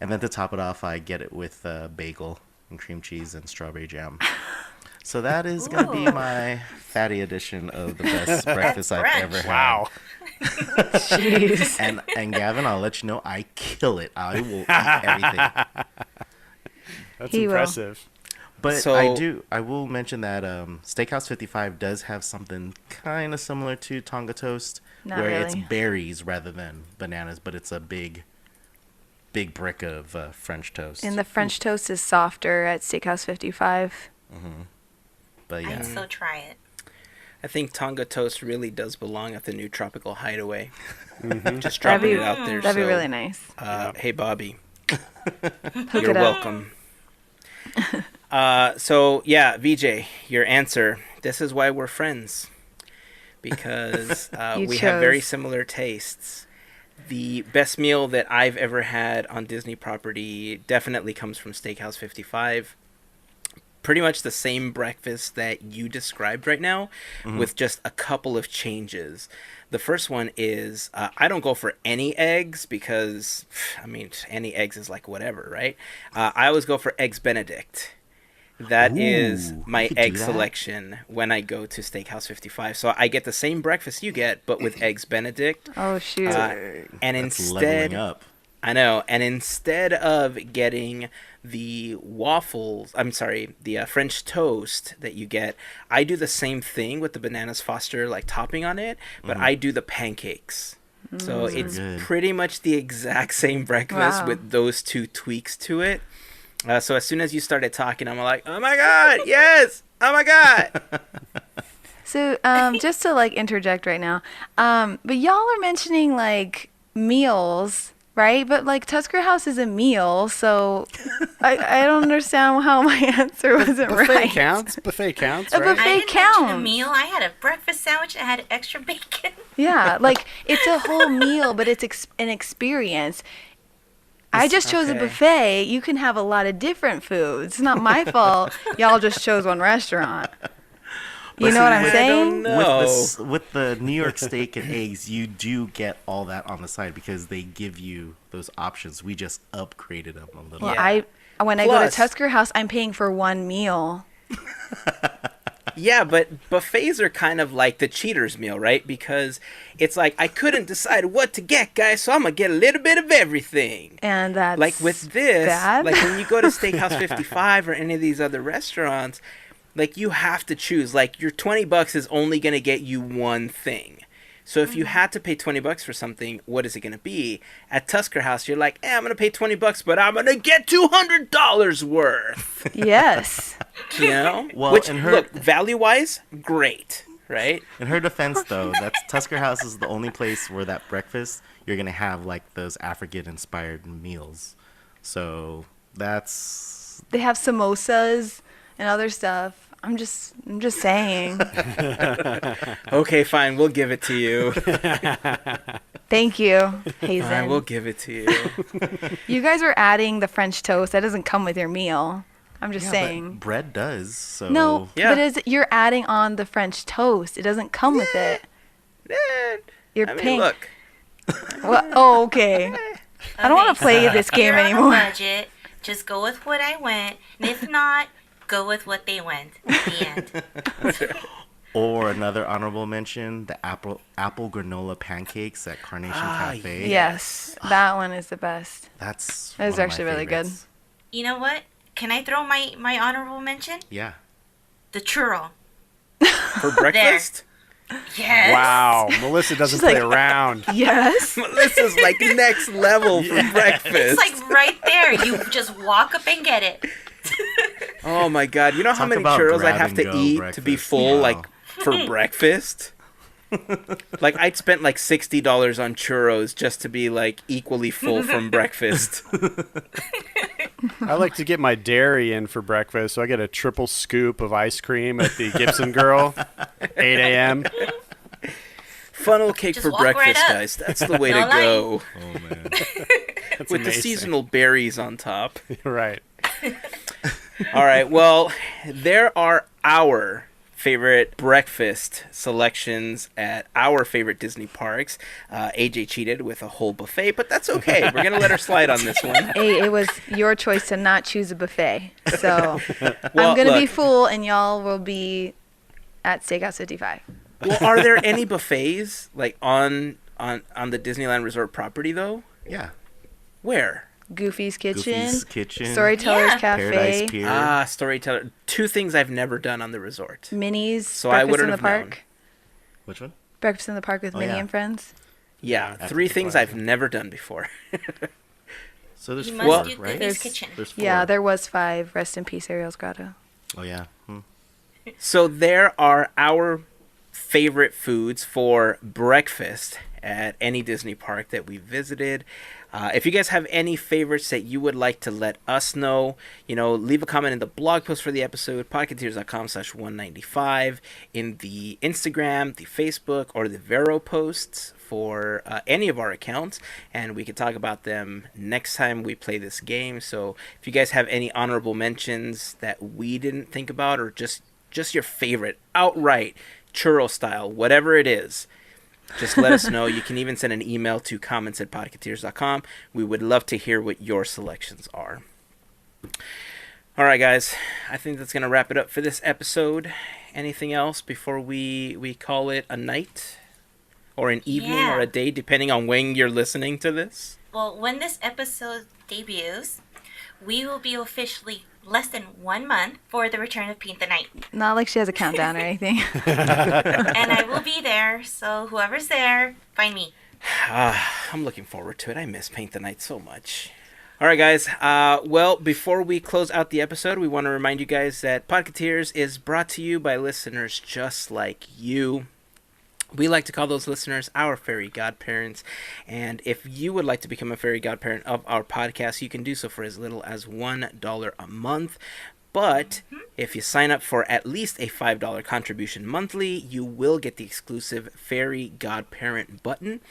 And then to top it off, I get it with bagel and cream cheese and strawberry jam. So that is going to be my fatty edition of the best breakfast I've ever had. Wow. Jeez. And Gavin, I'll let you know, I kill it. I will eat everything. That's He will. impressive. But So- I will mention that Steakhouse 55 does have something kind of similar to Tonga Toast, Not where it's really. berries rather than bananas, but it's a big brick of French toast. And the French toast is softer at Steakhouse 55. But yeah, I'd so try it. I think Tonga toast really does belong at the new Tropical Hideaway. Just That'd dropping be, it out there. that'd be so, really nice. Hey, Bobby. Hook You're it up. welcome. So, yeah, VJ, your answer. This is why we're friends. Because You we have very chose. similar tastes. The best meal that I've ever had on Disney property definitely comes from Steakhouse 55. Pretty much the same breakfast that you described right now, with just a couple of changes. The first one is I don't go for any eggs because, I mean, any eggs is like whatever, right? I always go for Eggs Benedict. That is Ooh, my you could do egg that. selection when I go to Steakhouse 55. So I get the same breakfast you get, but with Eggs Benedict. Oh, shoot. And that's instead, leveling up. I know, and instead of getting the the French toast that you get, I do the same thing with the bananas Foster like topping on it, but I do the pancakes. So it's good. pretty much the exact same breakfast Wow. with those two tweaks to it. So as soon as you started talking, I'm like, oh my god, yes, oh my god. So, just to like interject right now, but y'all are mentioning like meals, right? But like Tusker House is a meal, so I don't understand how my answer wasn't Buffet right. counts. Buffet counts, A right? buffet- I didn't mention a counts. meal. I had a breakfast sandwich that had extra bacon. Yeah, like it's a whole meal, but it's an experience. I just chose a Okay. buffet. You can have a lot of different foods. It's not my fault. Y'all just chose one restaurant. You know what I'm I saying? don't know. With the New York steak and eggs, you do get all that on the side because they give you those options. We just upgraded them a little. Well, Yeah. when I go to Plus- Tusker House, I'm paying for one meal. Yeah, but buffets are kind of like the cheater's meal, right? Because it's like, I couldn't decide what to get, guys, so I'm going to get a little bit of everything. And that's Like with this, bad? like when you go to Steakhouse 55 or any of these other restaurants, like you have to choose. Like your $20 is only going to get you one thing. So if you had to pay $20 for something, what is it going to be? At Tusker House, you're like, I'm going to pay $20, but I'm going to get $200 worth. Yes. You know? Well, Which, in her- look, value-wise, great, right? In her defense, though, that's Tusker House is the only place where that breakfast you're gonna have like those African-inspired meals. So that's They have samosas and other stuff. I'm just saying. Okay, fine, we'll give it to you. Thank you, Hazen. Fine, we'll give it to you. You guys are adding the French toast. That doesn't come with your meal. I'm just but saying. bread does. So No, Yeah. but you're adding on the French toast. It doesn't come with it. You're I mean, paying. look. Well, oh, okay. I don't want to play this game You're on a anymore. budget. Just go with what I went. And if not, go with what they went. The end. Or another honorable mention, the apple granola pancakes at Carnation Cafe. Yes, that one is the best. That's That is one of my actually really good. favorites. You know what? Can I throw my honorable mention? Yeah. The churro. For breakfast? Yes. Wow, Melissa doesn't She's play like- around. Yes. Melissa's like next level for breakfast. It's like right there. You just walk up and get it. Oh my god, you know how Talk many about churros I'd grab have and to go eat to be breakfast. full, Wow. like, for breakfast? Like, I'd spent like $60 on churros just to be, like, equally full from breakfast. I like to get my dairy in for breakfast, so I get a triple scoop of ice cream at the Gibson Girl, 8 a.m. Funnel cake Just for walk right breakfast, up. guys. That's the way No to go. Oh man. That's With the amazing. seasonal berries on top. Right. All right, well, there are our favorite breakfast selections at our favorite Disney parks. AJ cheated with a whole buffet, but that's okay. We're going to let her slide on this one. Hey, it was your choice to not choose a buffet. So Well, I'm going to be look. full and y'all will be at Steakhouse 55. Well, are there any buffets like on the Disneyland Resort property though? Yeah. Where? Goofy's Kitchen, Goofy's Kitchen. Storyteller's Yeah. Cafe, Paradise Pier. Storyteller. Two things I've never done on the resort. Minnie's So I Breakfast in wouldn't the have Park. known. Which one? Breakfast in the Park with Oh, Minnie yeah. and Friends. Yeah, That's three the things park. I've never done before. So there's You four, must do right? Goofy's Kitchen. There's four. Yeah, there was 5. Rest in peace, Ariel's Grotto. Oh yeah. So there are our favorite foods for breakfast at any Disney park that we visited. If you guys have any favorites that you would like to let us know, leave a comment in the blog post for the episode, podketeers.com/195, in the Instagram, the Facebook, or the Vero posts for any of our accounts, and we can talk about them next time we play this game. So if you guys have any honorable mentions that we didn't think about, or just your favorite, outright, churro style, whatever it is, just let us know. You can even send an email to comments@podketeers.com. We would love to hear what your selections are. All right, guys. I think that's going to wrap it up for this episode. Anything else before we call it a night? Or an evening Yeah. or a day, depending on when you're listening to this? Well, when this episode debuts, we will be officially less than 1 month for the return of Paint the Night. Not like she has a countdown or anything. And I will be there, so whoever's there, find me. I'm looking forward to it. I miss Paint the Night so much. All right, guys. Well, before we close out the episode, we want to remind you guys that Podketeers is brought to you by listeners just like you. We like to call those listeners our fairy godparents, and if you would like to become a fairy godparent of our podcast, you can do so for as little as $1 a month. But if you sign up for at least a $5 contribution monthly, you will get the exclusive Fairy Godparent button.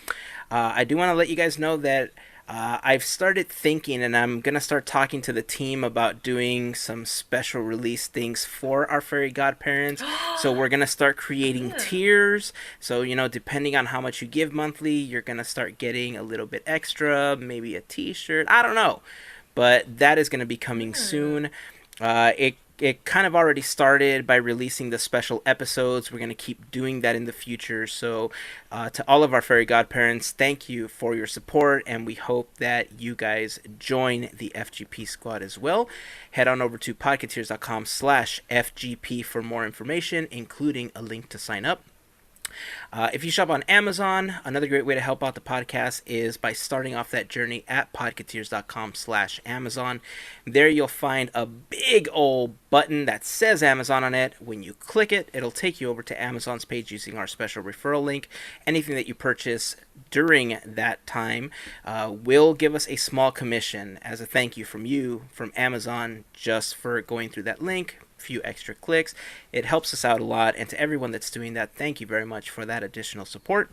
I do want to let you guys know that I've started thinking, and I'm going to start talking to the team about doing some special release things for our fairy godparents. So we're going to start creating tiers. So, depending on how much you give monthly, you're going to start getting a little bit extra, maybe a t-shirt. I don't know. But that is going to be coming soon. It it kind of already started by releasing the special episodes. We're going to keep doing that in the future. So to all of our fairy godparents, thank you for your support, and we hope that you guys join the FGP Squad as well. Head on over to podketeers.com/FGP for more information, including a link to sign up. If you shop on Amazon, another great way to help out the podcast is by starting off that journey at podketeers.com/Amazon. There you'll find a big old button that says Amazon on it. When you click it, it'll take you over to Amazon's page using our special referral link. Anything that you purchase during that time will give us a small commission as a thank you from Amazon, just for going through that link. Few extra clicks. It helps us out a lot, and to everyone that's doing that, thank you very much for that additional support.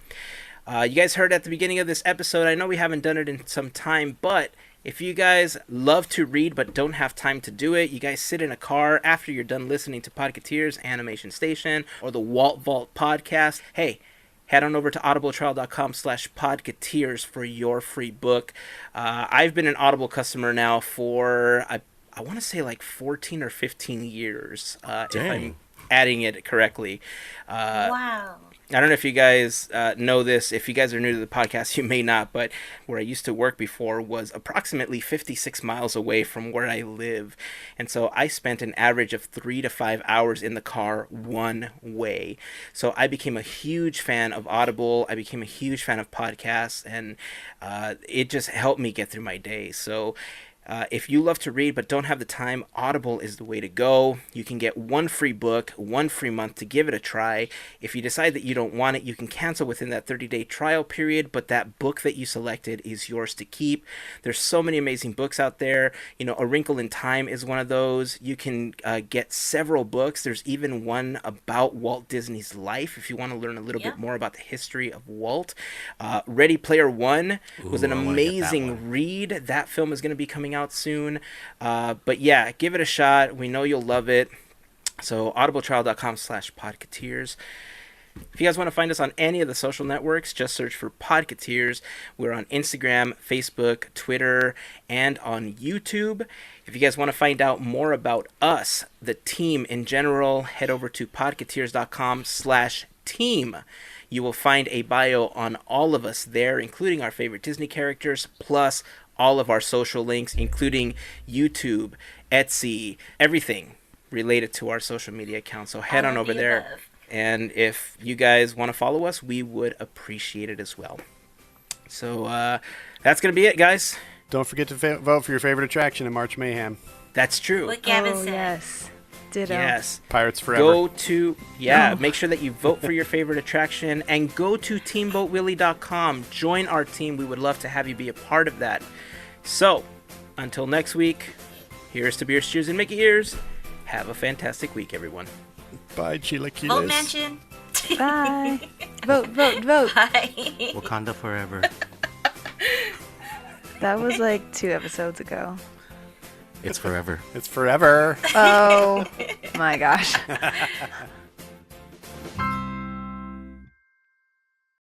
You guys heard at the beginning of this episode, I know we haven't done it in some time, but if you guys love to read but don't have time to do it, you guys sit in a car after you're done listening to Podketeers, Animation Station, or the Walt Vault podcast, hey, head on over to audibletrial.com/Podketeers for your free book. I've been an Audible customer now for, I want to say like 14 or 15 years, if I'm adding it correctly. Wow. I don't know if you guys know this. If you guys are new to the podcast, you may not, but where I used to work before was approximately 56 miles away from where I live. And so I spent an average of 3 to 5 hours in the car one way. So I became a huge fan of Audible. I became a huge fan of podcasts, and it just helped me get through my day. So if you love to read but don't have the time, Audible is the way to go. You can get one free book, 1 free month to give it a try. If you decide that you don't want it, you can cancel within that 30-day trial period, but that book that you selected is yours to keep. There's so many amazing books out there. You know, A Wrinkle in Time is one of those. You can get several books. There's even one about Walt Disney's life, if you want to learn a little bit more about the history of Walt. Ready Player One was an amazing read. That film is going to be coming out soon, but yeah, give it a shot. We know you'll love it. So audibletrial.com/Podketeers. If you guys want to find us on any of the social networks, just search for Podketeers. We're on Instagram, Facebook, Twitter, and on YouTube. If you guys want to find out more about us, the team in general, head over to podketeers.com/team. You will find a bio on all of us there, including our favorite Disney characters, plus all of our social links, including YouTube, Etsy, everything related to our social media accounts. So head on over there. And if you guys want to follow us, we would appreciate it as well. So that's going to be it, guys. Don't forget to vote for your favorite attraction in March Mayhem. That's true. What Gavin said. Yes. Ditto. Yes. Pirates Forever. Go to, make sure that you vote for your favorite attraction, and go to teamboatwillie.com. Join our team. We would love to have you be a part of that. So, until next week, here's to beers, cheers, and Mickey ears. Have a fantastic week, everyone. Bye, Chilaquiles. Vote Mansion. Bye. Vote, vote, vote. Bye. Wakanda forever. That was like 2 episodes ago. It's forever. It's forever. Oh my gosh.